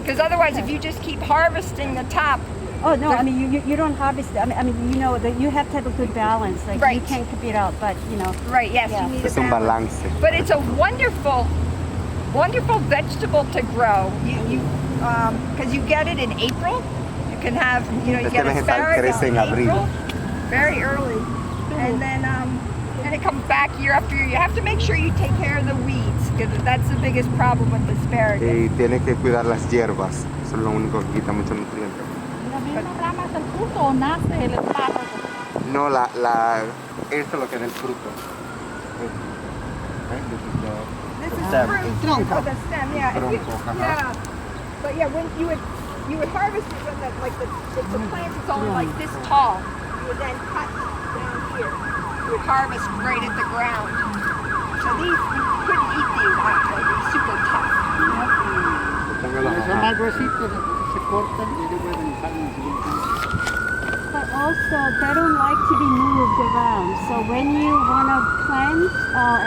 [SPEAKER 1] because otherwise, if you just keep harvesting the top,
[SPEAKER 8] Oh no, I mean you don't harvest. I mean you know that you have to have a good balance. Like you
[SPEAKER 1] Right.
[SPEAKER 8] can't compete out, but you know.
[SPEAKER 1] right? Yes,
[SPEAKER 8] Yeah.
[SPEAKER 1] you need
[SPEAKER 2] Es
[SPEAKER 1] a
[SPEAKER 2] un
[SPEAKER 1] balance.
[SPEAKER 2] balance.
[SPEAKER 1] But it's a wonderful vegetable to grow. Because you get it in April. You can have, you
[SPEAKER 2] Este
[SPEAKER 1] get
[SPEAKER 2] vegetal
[SPEAKER 1] asparagus
[SPEAKER 2] crece
[SPEAKER 1] in
[SPEAKER 2] en abril.
[SPEAKER 1] April, very early, and then it comes back year after year. You have to make sure you take care of the weeds, because that's the biggest problem with asparagus.
[SPEAKER 2] Y tiene que cuidar las hierbas. Eso es lo único que quita muchos nutrientes.
[SPEAKER 3] ¿La misma rama es el fruto o nace el espárrago?
[SPEAKER 2] No, esto es lo que da el fruto.
[SPEAKER 1] This is fruit of the stem, yeah. If you-
[SPEAKER 2] Tronco, ajá.
[SPEAKER 1] yeah. But yeah, when you would harvest it when if the plant is only like this tall, you would then cut down here. You would harvest right at the ground. So these, you couldn't eat these actually. They're super tough.
[SPEAKER 4] Son más gruesitos, se cortan y luego salen en el siguiente año.
[SPEAKER 8] But also they don't like to be moved around. So when you want to plant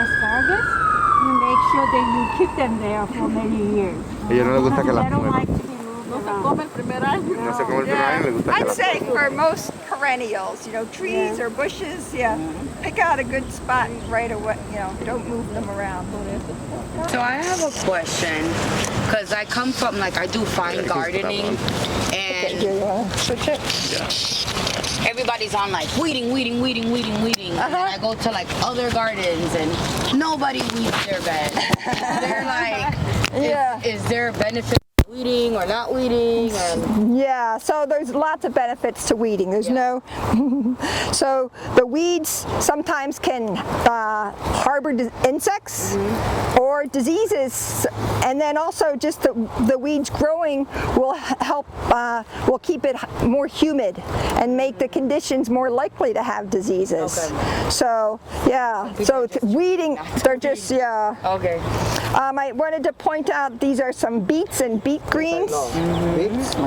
[SPEAKER 8] asparagus, you make sure that you keep them there for many years.
[SPEAKER 2] A ellos no les gusta que
[SPEAKER 8] They
[SPEAKER 2] las
[SPEAKER 8] don't
[SPEAKER 2] muevan.
[SPEAKER 8] like to be moved
[SPEAKER 3] No se
[SPEAKER 8] around.
[SPEAKER 3] come el primer año.
[SPEAKER 2] No se come el primer año, les gusta que
[SPEAKER 1] I'd
[SPEAKER 2] las
[SPEAKER 1] say for most perennials, trees or bushes, pick out a good spot right away. Don't move them around.
[SPEAKER 7] So I have a question, because I come from, I do fine gardening, and
[SPEAKER 1] You want to switch it?
[SPEAKER 7] everybody's on weeding. And then I go to other gardens and nobody weeds their bed. They're like,
[SPEAKER 1] Yeah.
[SPEAKER 7] is there a benefit to weeding or not weeding? And
[SPEAKER 1] Yeah, so there's lots of benefits to weeding. There's no, so the weeds sometimes can harbor insects or diseases, and then also just the weeds growing will help, will keep it more humid and make the conditions more likely to have diseases.
[SPEAKER 7] Okay.
[SPEAKER 1] So yeah, so weeding, they're just, yeah.
[SPEAKER 7] okay.
[SPEAKER 1] I wanted to point out these are some beets and beet greens.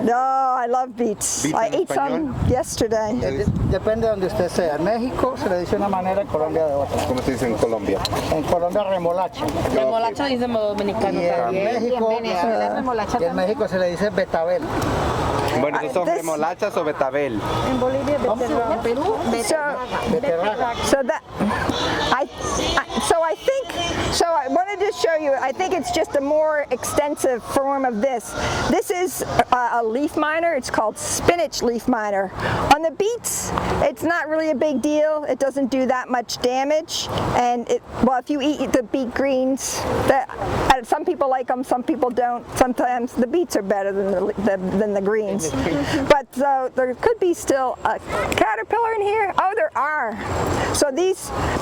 [SPEAKER 1] No, I love beets.
[SPEAKER 2] Beets
[SPEAKER 1] I
[SPEAKER 2] en
[SPEAKER 1] ate some yesterday.
[SPEAKER 4] Depende de donde usted sea. En México se le dice de una manera, en Colombia de otra.
[SPEAKER 2] ¿Cómo se dice en Colombia?
[SPEAKER 4] En Colombia remolacha.
[SPEAKER 7] Remolacha dice dominicano
[SPEAKER 4] Y en
[SPEAKER 7] también.
[SPEAKER 4] México se le dice betabel.
[SPEAKER 2] Bueno, ¿estos son remolachas o betabel?
[SPEAKER 8] In Bolivia,
[SPEAKER 3] En Perú,
[SPEAKER 4] Beterraga.
[SPEAKER 1] So that, so I wanted to show you, I think it's just a more extensive form of this. This is a leaf miner. It's called spinach leaf miner. On the beets, it's not really a big deal. It doesn't do that much damage. And if you eat the beet greens, some people like them, some people don't. Sometimes the beets are better than the greens. But there could be still a caterpillar in here. Oh, there are. So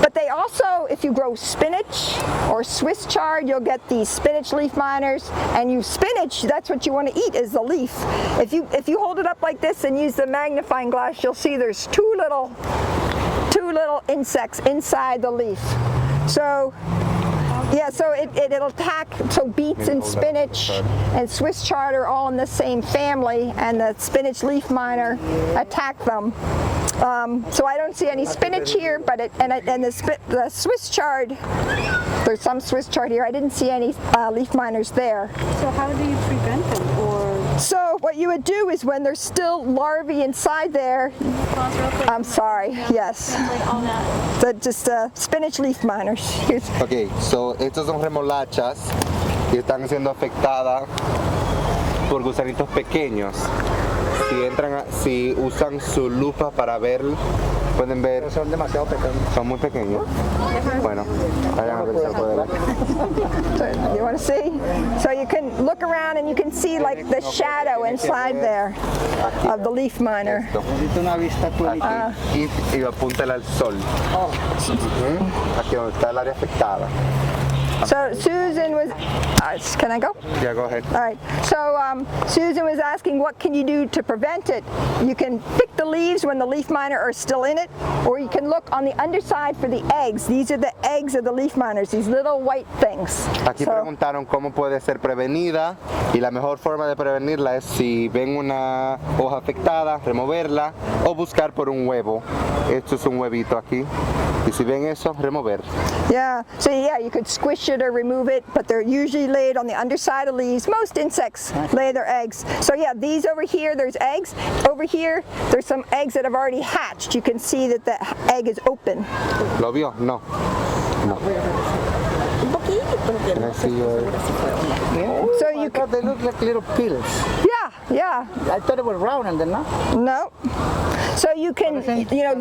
[SPEAKER 1] but they also, if you grow spinach or Swiss chard, you'll get these spinach leaf miners. And spinach, that's what you want to eat, is the leaf. If you hold it up like this and use the magnifying glass, you'll see there's two little insects inside the leaf. So yeah, so it'll attack. So beets and spinach and Swiss chard are all in the same family, and the spinach leaf miner attack them. So I don't see any spinach here, but the Swiss chard, there's some Swiss chard here. I didn't see any leaf miners there.
[SPEAKER 8] So how do you prevent them? Or
[SPEAKER 1] So what you would do is when there's still larvae inside there, I'm sorry, yes, just spinach leaf miners.
[SPEAKER 2] Ok, so estos son remolachas y están siendo afectadas por gusanitos pequeños. Si usan su lupa para ver, pueden ver.
[SPEAKER 4] Son demasiado pequeños.
[SPEAKER 2] Son muy pequeños. Bueno, vayan a revisar por delante.
[SPEAKER 1] You want to see? So you can look around and you can see the shadow inside there of the leaf miner.
[SPEAKER 4] Necesito una vista turística.
[SPEAKER 2] Y apúntale al sol. Aquí donde está el área afectada.
[SPEAKER 1] So Susan was, can I go?
[SPEAKER 2] Yeah, go ahead.
[SPEAKER 1] All right. So Susan was asking, what can you do to prevent it? You can pick the leaves when the leaf miner are still in it, or you can look on the underside for the eggs. These are the eggs of the leaf miners, these little white things.
[SPEAKER 2] Aquí preguntaron cómo puede ser prevenida, y la mejor forma de prevenirla es si ven una hoja afectada, removerla o buscar por un huevo. Esto es un huevito aquí. Y si ven eso, remover.
[SPEAKER 1] Yeah, so yeah, you could squish it or remove it, but they're usually laid on the underside of leaves. Most insects lay their eggs. So yeah, these over here, there's eggs. Over here, there's some eggs that have already hatched. You can see that the egg is open.
[SPEAKER 2] ¿Lo vio? No. No. Can I see your...
[SPEAKER 1] So you
[SPEAKER 4] can... They look like little pills.
[SPEAKER 1] Yeah.
[SPEAKER 4] I thought they were round and they're not.
[SPEAKER 1] No. So you can,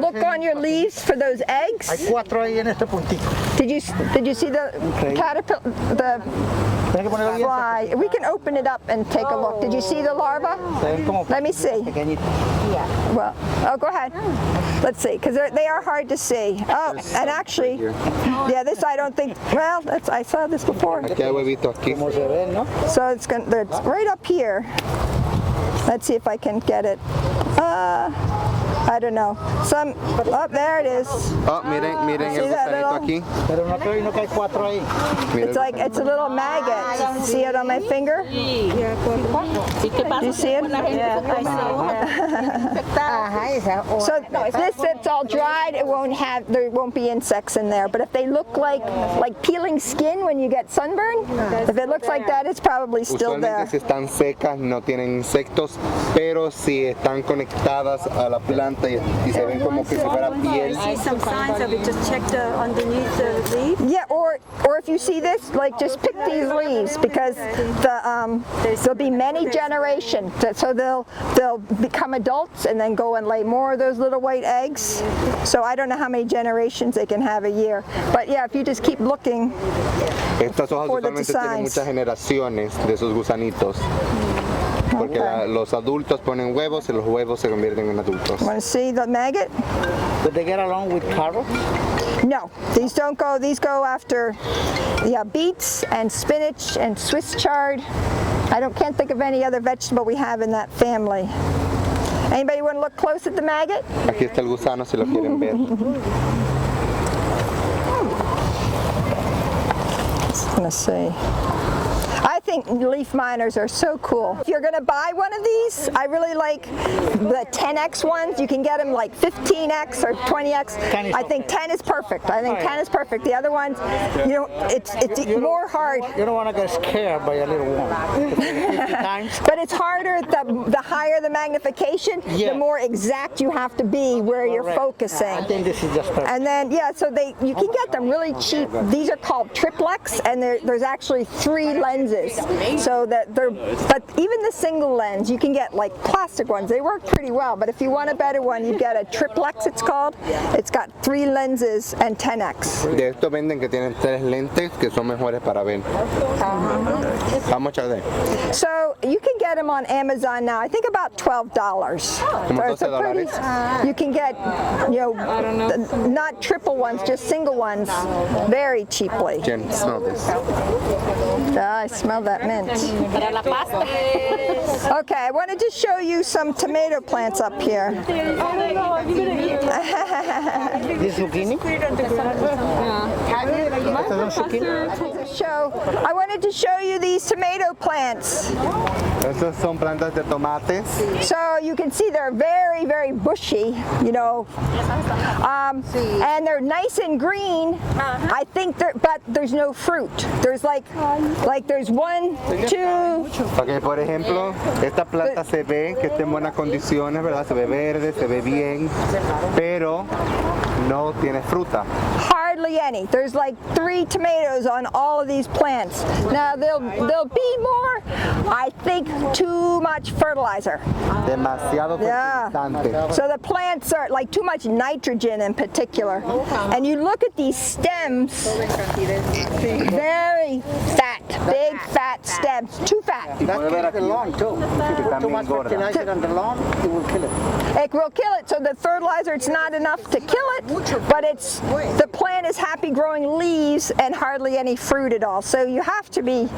[SPEAKER 1] look on your leaves for those eggs.
[SPEAKER 4] Hay 4 ahí en este puntito.
[SPEAKER 1] Did you see the caterpillar, the fly? We can open it up and take a look. Did you see the larva? Let me see. Yeah. Well, go ahead. Let's see, because they are hard to see. Oh, and actually, yeah, this I don't think. Well, I saw this before.
[SPEAKER 2] Aquí hay huevito aquí.
[SPEAKER 1] So it's right up here. Let's see if I can get it. I don't know. There it is.
[SPEAKER 2] Oh, miren el gusanito aquí.
[SPEAKER 4] Pero no creo que hay 4 ahí.
[SPEAKER 1] It's a little maggot. See it on my finger? Do you see it?
[SPEAKER 3] Yeah,
[SPEAKER 1] I see. So this that's all dried, there won't be insects in there. But if they look like peeling skin when you get sunburn, if it looks like that, it's probably still there.
[SPEAKER 2] Usualmente si están secas no tienen insectos, pero si están conectadas a la planta y se ven como que si fuera piel.
[SPEAKER 8] See some signs of it, just check underneath the leaf.
[SPEAKER 1] Yeah, or if you see this, just pick these leaves, because there'll be many generations. So they'll become adults and then go and lay more of those little white eggs. So I don't know how many generations they can have a year. But yeah, if you just keep looking
[SPEAKER 2] Estas hojas
[SPEAKER 1] for the
[SPEAKER 2] usualmente tienen
[SPEAKER 1] designs.
[SPEAKER 2] muchas generaciones de esos gusanitos. Porque los adultos ponen huevos y los huevos se convierten en adultos.
[SPEAKER 1] Want to see the maggot?
[SPEAKER 4] Did they get along with carrots?
[SPEAKER 1] No, these don't go. These go after beets and spinach and Swiss chard. Can't think of any other vegetable we have in that family. Anybody want to look close at the maggot?
[SPEAKER 2] Aquí está el gusano si lo quieren ver.
[SPEAKER 1] Let's see. I think leaf miners are so cool. If you're going to buy one of these, I really like the 10x ones. You can get them like 15x or 20x. I think 10 is perfect. I think 10 is perfect. The other ones, it's more hard.
[SPEAKER 4] You don't want to get scared by a little one.
[SPEAKER 1] But it's harder, the higher the magnification, the more exact you have to be where you're focusing.
[SPEAKER 4] I think this is just perfect.
[SPEAKER 1] And then, so you can get them really cheap. These are called triplex, and there's actually 3 lenses. So that but even the single lens, you can get like plastic ones. They work pretty well, but if you want a better one, you get a triplex, it's called. It's got 3 lenses and 10x.
[SPEAKER 2] De esto venden que tienen 3 lentes que son mejores para ver. How much are they?
[SPEAKER 1] So you can get them on Amazon now. I think about $12.
[SPEAKER 2] Como $12.
[SPEAKER 1] You can get, not triple ones, just single ones, very cheaply.
[SPEAKER 2] Jen, smell this.
[SPEAKER 1] I smell that mint. Okay, I wanted to show you some tomato plants up here.
[SPEAKER 4] This zucchini?
[SPEAKER 1] I wanted to show you these tomato plants.
[SPEAKER 2] Estas son plantas de tomates.
[SPEAKER 1] So you can see they're very, very bushy, and they're nice and green. I think but there's no fruit. There's there's 1, 2.
[SPEAKER 2] Okay, por ejemplo, esta planta se ve que está en buenas condiciones, ¿verdad? Se ve verde, se ve bien, pero no tiene fruta.
[SPEAKER 1] Hardly any. There's like 3 tomatoes on all of these plants. Now there'll be more. I think too much fertilizer.
[SPEAKER 2] Demasiado fertilizante.
[SPEAKER 1] So the plants are like too much nitrogen in particular. And you look at these stems, very fat, big fat stems, too fat.
[SPEAKER 4] That kills the lawn too. If you put too much fertilizer on the lawn, it will kill it.
[SPEAKER 1] It will kill it. So the fertilizer, it's not enough to kill it, but the plant is happy growing leaves and hardly any fruit at all. So you have to be,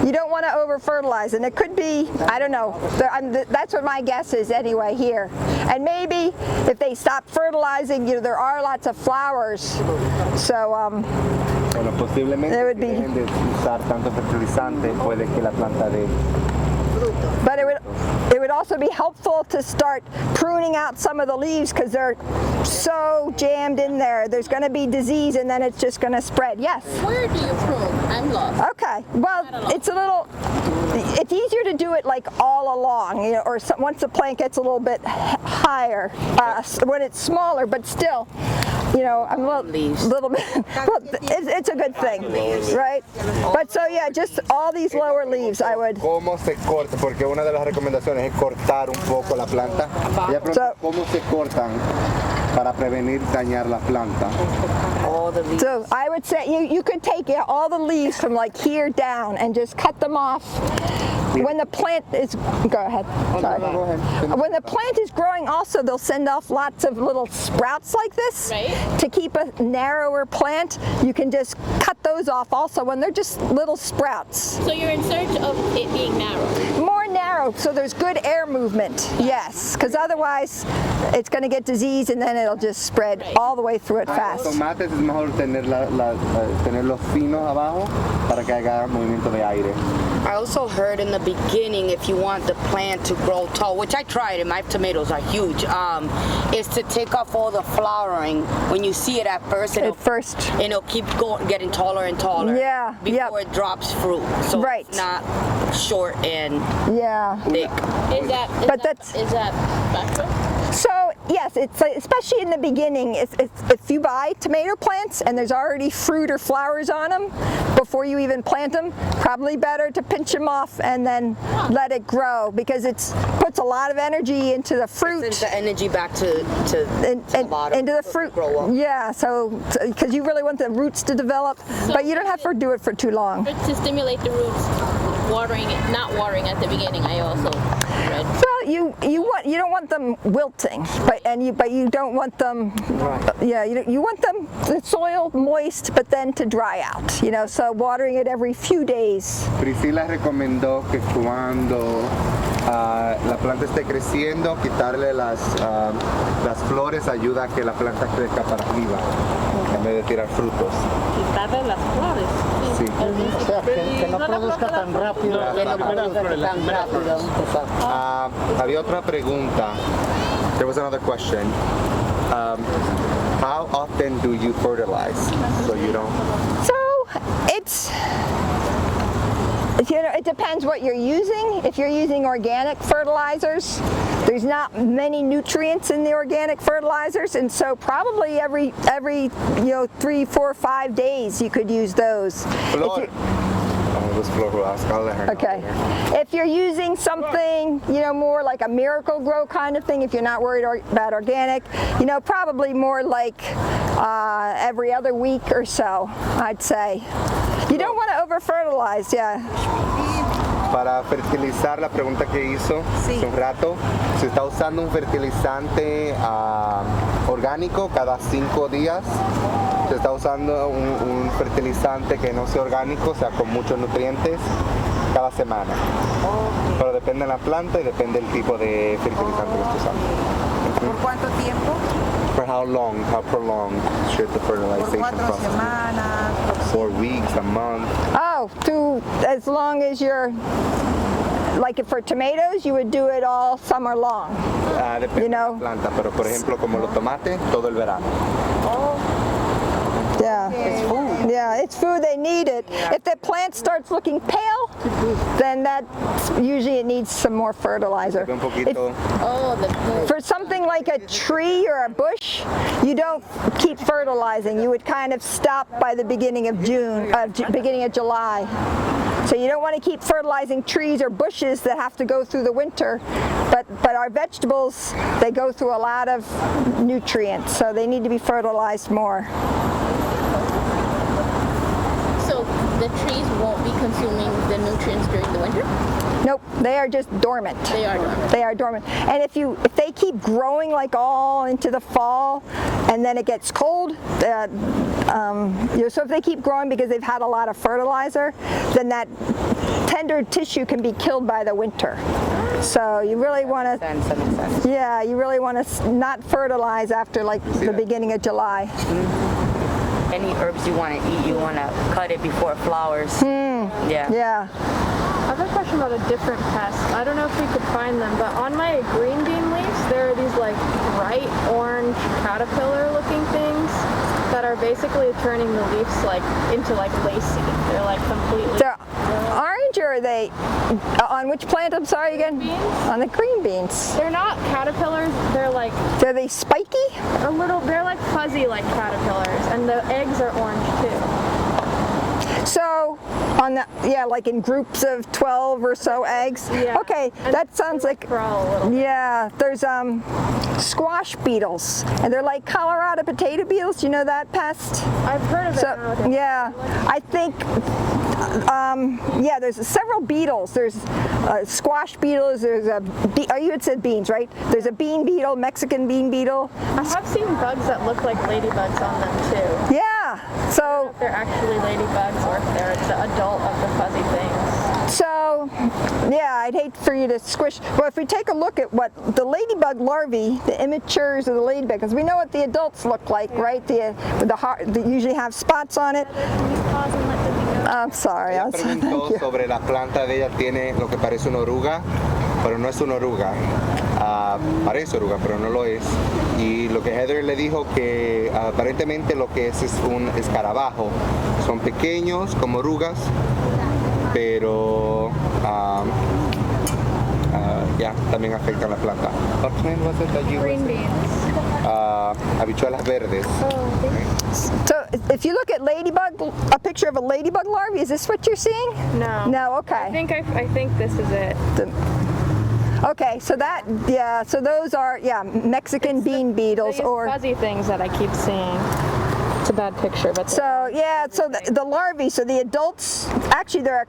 [SPEAKER 1] you don't want to over fertilize, and it could be, I don't know, that's what my guess is anyway here. And maybe if they stop fertilizing, you know, there are lots of flowers, so
[SPEAKER 2] Bueno, posiblemente
[SPEAKER 1] There would
[SPEAKER 2] si
[SPEAKER 1] be-
[SPEAKER 2] dejen de usar tanto fertilizante, puede que la planta dé.
[SPEAKER 1] but it would also be helpful to start pruning out some of the leaves because they're so jammed in there. There's going to be disease and then it's just going to spread. Yes.
[SPEAKER 3] Where do you prune? I'm lost.
[SPEAKER 1] Okay. Well, it's it's easier to do it like all along, you know, or once the plant gets a little bit higher, when it's smaller, but still, you know, I'm a little bit, well, it's a good thing, right? But so yeah, just all these lower leaves, I would.
[SPEAKER 2] ¿Cómo se corta? Porque una de las recomendaciones es cortar un poco la planta. Ya pronto, ¿cómo se cortan para prevenir dañar la planta?
[SPEAKER 1] So I would say you could take all the leaves from like here down and just cut them off. When the plant is, go ahead. Sorry.
[SPEAKER 2] Go ahead.
[SPEAKER 1] When the plant is growing also, they'll send off lots of little sprouts like this.
[SPEAKER 3] Right.
[SPEAKER 1] To keep a narrower plant, you can just cut those off also when they're just little sprouts.
[SPEAKER 3] So you're in search of it being narrow.
[SPEAKER 1] More narrow, so there's good air movement. Yes, because otherwise it's going to get disease and then it'll just spread all the way through it fast.
[SPEAKER 2] Tomates es mejor tener tenerlos finos abajo para que haga movimiento de aire.
[SPEAKER 7] I also heard in the beginning, if you want the plant to grow tall, which I tried and my tomatoes are huge, is to take off all the flowering. When you see it at first, and it'll keep getting taller and taller.
[SPEAKER 1] Yeah,
[SPEAKER 7] before it drops fruit. So
[SPEAKER 1] Right.
[SPEAKER 7] it's not short and thick.
[SPEAKER 3] Is that factor?
[SPEAKER 1] So yes, it's like, especially in the beginning, if you buy tomato plants and there's already fruit or flowers on them before you even plant them, probably better to pinch them off and then let it grow because it puts a lot of energy into the fruit.
[SPEAKER 7] Sends the energy back to the bottom.
[SPEAKER 1] Into the fruit. Yeah, so because you really want the roots to develop, but you don't have to do it for too long.
[SPEAKER 3] To stimulate the roots, not watering at the beginning. I also read.
[SPEAKER 1] Well, you don't want them wilting, but you don't want them. Yeah, you want them the soil moist, but then to dry out. You know, so watering it every few days.
[SPEAKER 2] Priscila recomendó que cuando la planta esté creciendo, quitarle las flores ayuda a que la planta crezca para arriba en vez de tirar frutos.
[SPEAKER 3] Quitarle las flores.
[SPEAKER 2] Sí.
[SPEAKER 4] O sea, que no produzca tan rápido.
[SPEAKER 2] Había otra pregunta. There was another question. How often do you fertilize? So you don't.
[SPEAKER 1] So it depends what you're using. If you're using organic fertilizers, there's not many nutrients in the organic fertilizers, and so probably every 3, 4, 5 days you could use those. Okay. If you're using something, more like a Miracle Grow kind of thing, if you're not worried about organic, probably more like every other week or so, I'd say. You don't want to over-fertilize, yeah.
[SPEAKER 2] Para fertilizar, la pregunta que hizo hace un rato, si está usando un fertilizante orgánico cada 5 días, se está usando un fertilizante que no sea orgánico, o sea, con muchos nutrientes, cada semana. Pero depende de la planta y depende del tipo de fertilizante que esté usando.
[SPEAKER 9] ¿Por cuánto tiempo?
[SPEAKER 2] For how long, how prolonged should the fertilization
[SPEAKER 9] Por 4
[SPEAKER 2] process be?
[SPEAKER 9] semanas.
[SPEAKER 2] 4 weeks, a month.
[SPEAKER 1] As long as you're, like for tomatoes, you would do it all summer long.
[SPEAKER 2] Depende de la planta, pero por ejemplo, como los tomates, todo el verano.
[SPEAKER 1] Yeah. It's food. Yeah, it's food. They need it. Yeah. If the plant starts looking pale, then usually it needs some more fertilizer. For something like a tree or a bush, you don't keep fertilizing. You would kind of stop by the beginning of beginning of July. So you don't want to keep fertilizing trees or bushes that have to go through the winter, but our vegetables, they go through a lot of nutrients, so they need to be fertilized more.
[SPEAKER 3] So the trees won't be consuming the nutrients during the winter?
[SPEAKER 1] Nope, they are just dormant.
[SPEAKER 3] They are dormant.
[SPEAKER 1] They are dormant. And if they keep growing like all into the fall, and then it gets cold, so if they keep growing because they've had a lot of fertilizer, then that tender tissue can be killed by the winter. So you really want to, yeah, you really want to not fertilize after like the beginning of July.
[SPEAKER 7] Any herbs you want to eat, you want to cut it before it flowers. Yeah.
[SPEAKER 10] I have a question about a different pest. I don't know if we could find them, but on my green bean leaves, there are these like bright orange caterpillar-looking things that are basically turning the leaves like into like lacy. They're like completely.
[SPEAKER 1] They're orange, or are they on which plant? I'm sorry again. On the green beans.
[SPEAKER 10] They're not caterpillars. They're like.
[SPEAKER 1] Are they spiky?
[SPEAKER 10] A little. They're like fuzzy like caterpillars, and the eggs are orange too.
[SPEAKER 1] So, on the, like in groups of 12 or so eggs?
[SPEAKER 10] Yeah.
[SPEAKER 1] Okay, and that sounds like, yeah, there's squash beetles, and they're like Colorado potato beetles. You know that pest?
[SPEAKER 10] I've heard of it.
[SPEAKER 1] So, yeah, I think, there's several beetles. There's squash beetles, there's you had said beans, right? There's a bean beetle, Mexican bean beetle.
[SPEAKER 10] I have seen bugs that look like ladybugs on them too.
[SPEAKER 1] Yeah, so.
[SPEAKER 10] I don't know if they're actually ladybugs or if they're the adult of the fuzzy things.
[SPEAKER 1] So, yeah, I'd hate for you to squish. Well, if we take a look at what the ladybug larvae, the immatures of the ladybug, because we know what the adults look like, right? They usually have spots on it. I'm sorry.
[SPEAKER 2] Ella preguntó sobre la planta de ella, tiene lo que parece una oruga, pero no es una oruga. Parece oruga, pero no lo es. Y lo que Heather le dijo que aparentemente lo que es un escarabajo. Son pequeños como orugas, pero también afectan la planta.
[SPEAKER 10] Green beans.
[SPEAKER 2] Habichuelas verdes.
[SPEAKER 1] So if you look at ladybug, a picture of a ladybug larvae, is this what you're seeing?
[SPEAKER 10] No.
[SPEAKER 1] No, okay.
[SPEAKER 10] I think this is it.
[SPEAKER 1] Okay, so so those are, Mexican bean beetles, or
[SPEAKER 10] fuzzy things that I keep seeing. It's a bad picture, but
[SPEAKER 1] so the larvae, so the adults, actually they're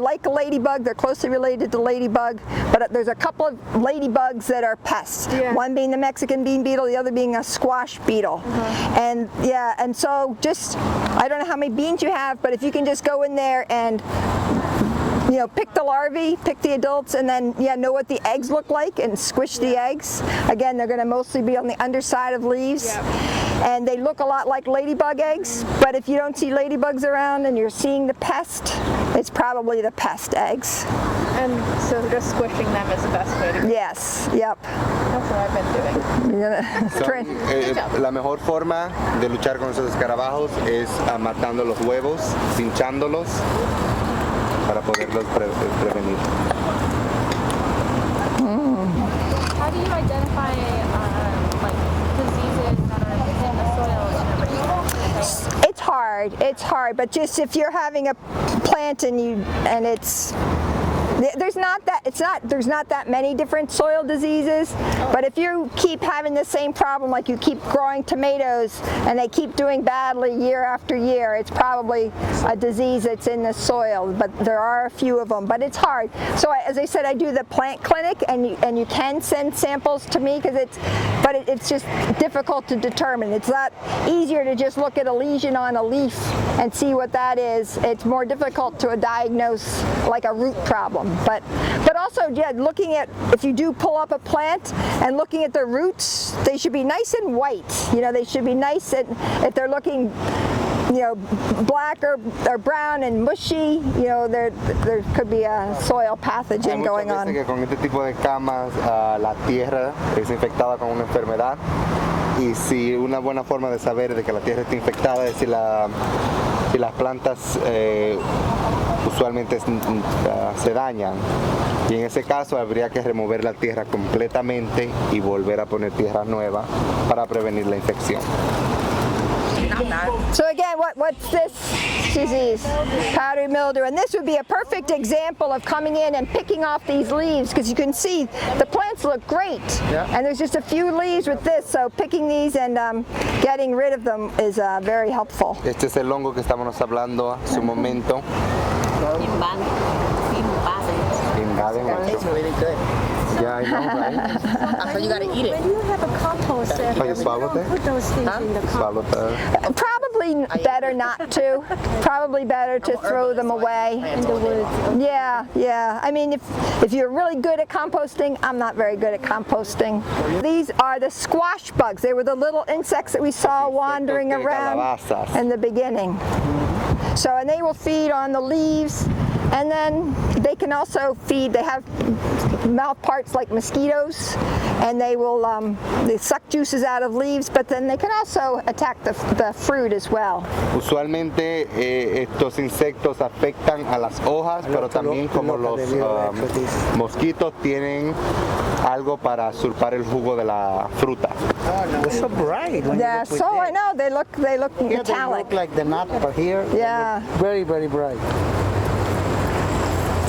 [SPEAKER 1] like a ladybug, they're closely related to ladybug, but there's a couple of ladybugs that are pests.
[SPEAKER 10] Yeah.
[SPEAKER 1] One being the Mexican bean beetle, the other being a squash beetle. And so just, I don't know how many beans you have, but if you can just go in there and pick the larvae, pick the adults, and then know what the eggs look like and squish the eggs. Again, they're going to mostly be on the underside of leaves.
[SPEAKER 10] Yep.
[SPEAKER 1] And they look a lot like ladybug eggs, but if you don't see ladybugs around and you're seeing the pest, it's probably the pest eggs.
[SPEAKER 10] And so just squishing them is the best way to go.
[SPEAKER 1] Yes, yep.
[SPEAKER 10] That's what I've been doing.
[SPEAKER 2] La mejor forma de luchar con esos escarabajos es matando los huevos, pinchándolos, para poderlos prevenir.
[SPEAKER 10] How do you identify diseases that are in the soil?
[SPEAKER 1] It's hard, but just if you're having a plant and it's there's not that many different soil diseases, but if you keep having the same problem, like you keep growing tomatoes and they keep doing badly year after year, it's probably a disease that's in the soil, but there are a few of them, but it's hard. So as I said, I do the plant clinic, and you can send samples to me, because it's just difficult to determine. It's not easier to just look at a lesion on a leaf and see what that is. It's more difficult to diagnose like a root problem. But also, looking at, if you do pull up a plant and looking at the roots, they should be nice and white. They should be nice, and if they're looking black or brown and mushy, there could be a soil pathogen going on.
[SPEAKER 2] Que con este tipo de camas la tierra es infectada con una enfermedad, y si una buena forma de saber de que la tierra está infectada es si las plantas usualmente se dañan, y en ese caso habría que remover la tierra completamente y volver a poner tierra nueva para prevenir la infección.
[SPEAKER 1] So again, what's this? disease? Powdery mildew. And this would be a perfect example of coming in and picking off these leaves, because you can see the plants look great. And there's just a few leaves with this, so picking these and getting rid of them is very helpful.
[SPEAKER 2] Este es el hongo que estábamos hablando hace un momento.
[SPEAKER 7] It's really good.
[SPEAKER 2] Yeah, I know, right?
[SPEAKER 7] So you gotta eat it.
[SPEAKER 8] When you have a compost,
[SPEAKER 2] Oh, you swallowed it?
[SPEAKER 8] put those things in the compost.
[SPEAKER 2] Swallowed that.
[SPEAKER 1] Probably better not to. Probably better to throw them away.
[SPEAKER 8] In the woods.
[SPEAKER 1] Yeah. I mean, if you're really good at composting, I'm not very good at composting. These are the squash bugs. They were the little insects that we saw wandering around in the beginning. So, and they will feed on the leaves, and then they can also feed, they have mouth parts like mosquitoes, and they will they suck juices out of leaves, but then they can also attack the fruit as well.
[SPEAKER 2] Usualmente estos insectos afectan a las hojas, pero también como los mosquitos tienen algo para surpar el jugo de la fruta.
[SPEAKER 4] They're so bright.
[SPEAKER 1] Yeah, so I know they look
[SPEAKER 4] Here
[SPEAKER 1] metallic.
[SPEAKER 4] they look like the nut, but here
[SPEAKER 1] Yeah.
[SPEAKER 4] they look very, very bright.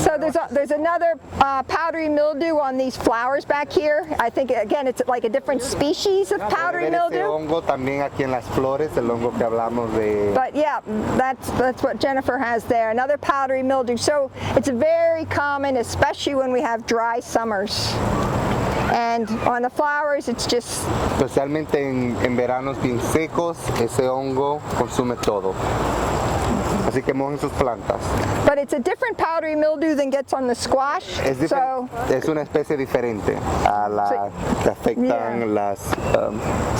[SPEAKER 1] So there's another powdery mildew on these flowers back here. I think again it's like a different species of powdery
[SPEAKER 2] Ese
[SPEAKER 1] mildew.
[SPEAKER 2] hongo también aquí en las flores, el hongo que hablamos de.
[SPEAKER 1] But yeah, that's what Jennifer has there. Another powdery mildew. So it's very common, especially when we have dry summers. And on the flowers, it's just.
[SPEAKER 2] Especialmente en veranos bien secos, ese hongo consume todo. Así que mojen sus plantas.
[SPEAKER 1] But it's a different powdery mildew than gets on the squash.
[SPEAKER 2] Es una especie diferente a la que afectan las.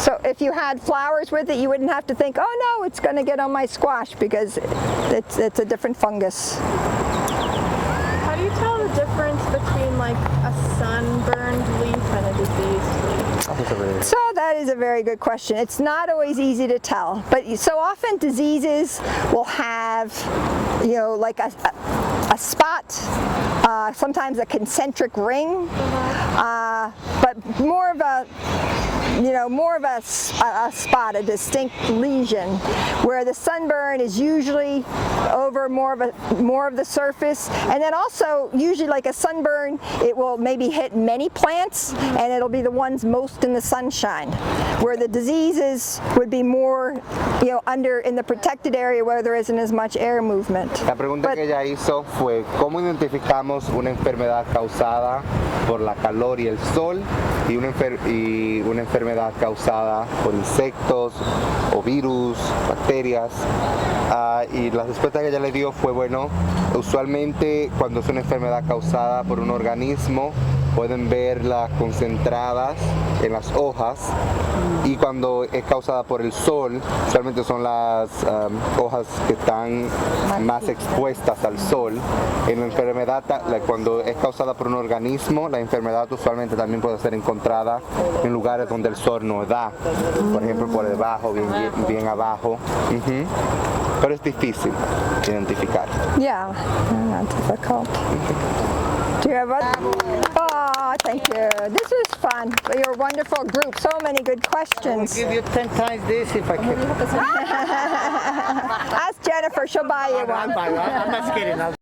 [SPEAKER 1] So if you had flowers with it, you wouldn't have to think, oh no, it's going to get on my squash, because it's a different fungus.
[SPEAKER 10] How do you tell the difference between like a sunburned leaf and a diseased leaf?
[SPEAKER 1] So that is a very good question. It's not always easy to tell, but so often diseases will have, like a spot, sometimes a concentric ring, but more of a spot, a distinct lesion, where the sunburn is usually over more of the surface, and then also usually like a sunburn, it will maybe hit many plants, and it'll be the ones most in the sunshine, where the diseases would be more, under in the protected area where there isn't as much air movement.
[SPEAKER 2] La pregunta que ella hizo fue cómo identificamos una enfermedad causada por la calor y el sol y una enfermedad causada por insectos o virus, bacterias. Y la respuesta que ella le dio fue, usualmente cuando es una enfermedad causada por un organismo, pueden verlas concentradas en las hojas, y cuando es causada por el sol, usualmente son las hojas que están más expuestas al sol. En la enfermedad, cuando es causada por un organismo, la enfermedad usualmente también puede ser encontrada en lugares donde el sol no da, por ejemplo por debajo, bien abajo. Pero es difícil identificar.
[SPEAKER 1] Yeah, not difficult. Do you have Oh, thank you. This was fun. You're a wonderful group. So many good questions.
[SPEAKER 4] I'll give you 10 times this if I can.
[SPEAKER 1] Ask Jennifer. She'll buy you one.
[SPEAKER 4] I'm not kidding.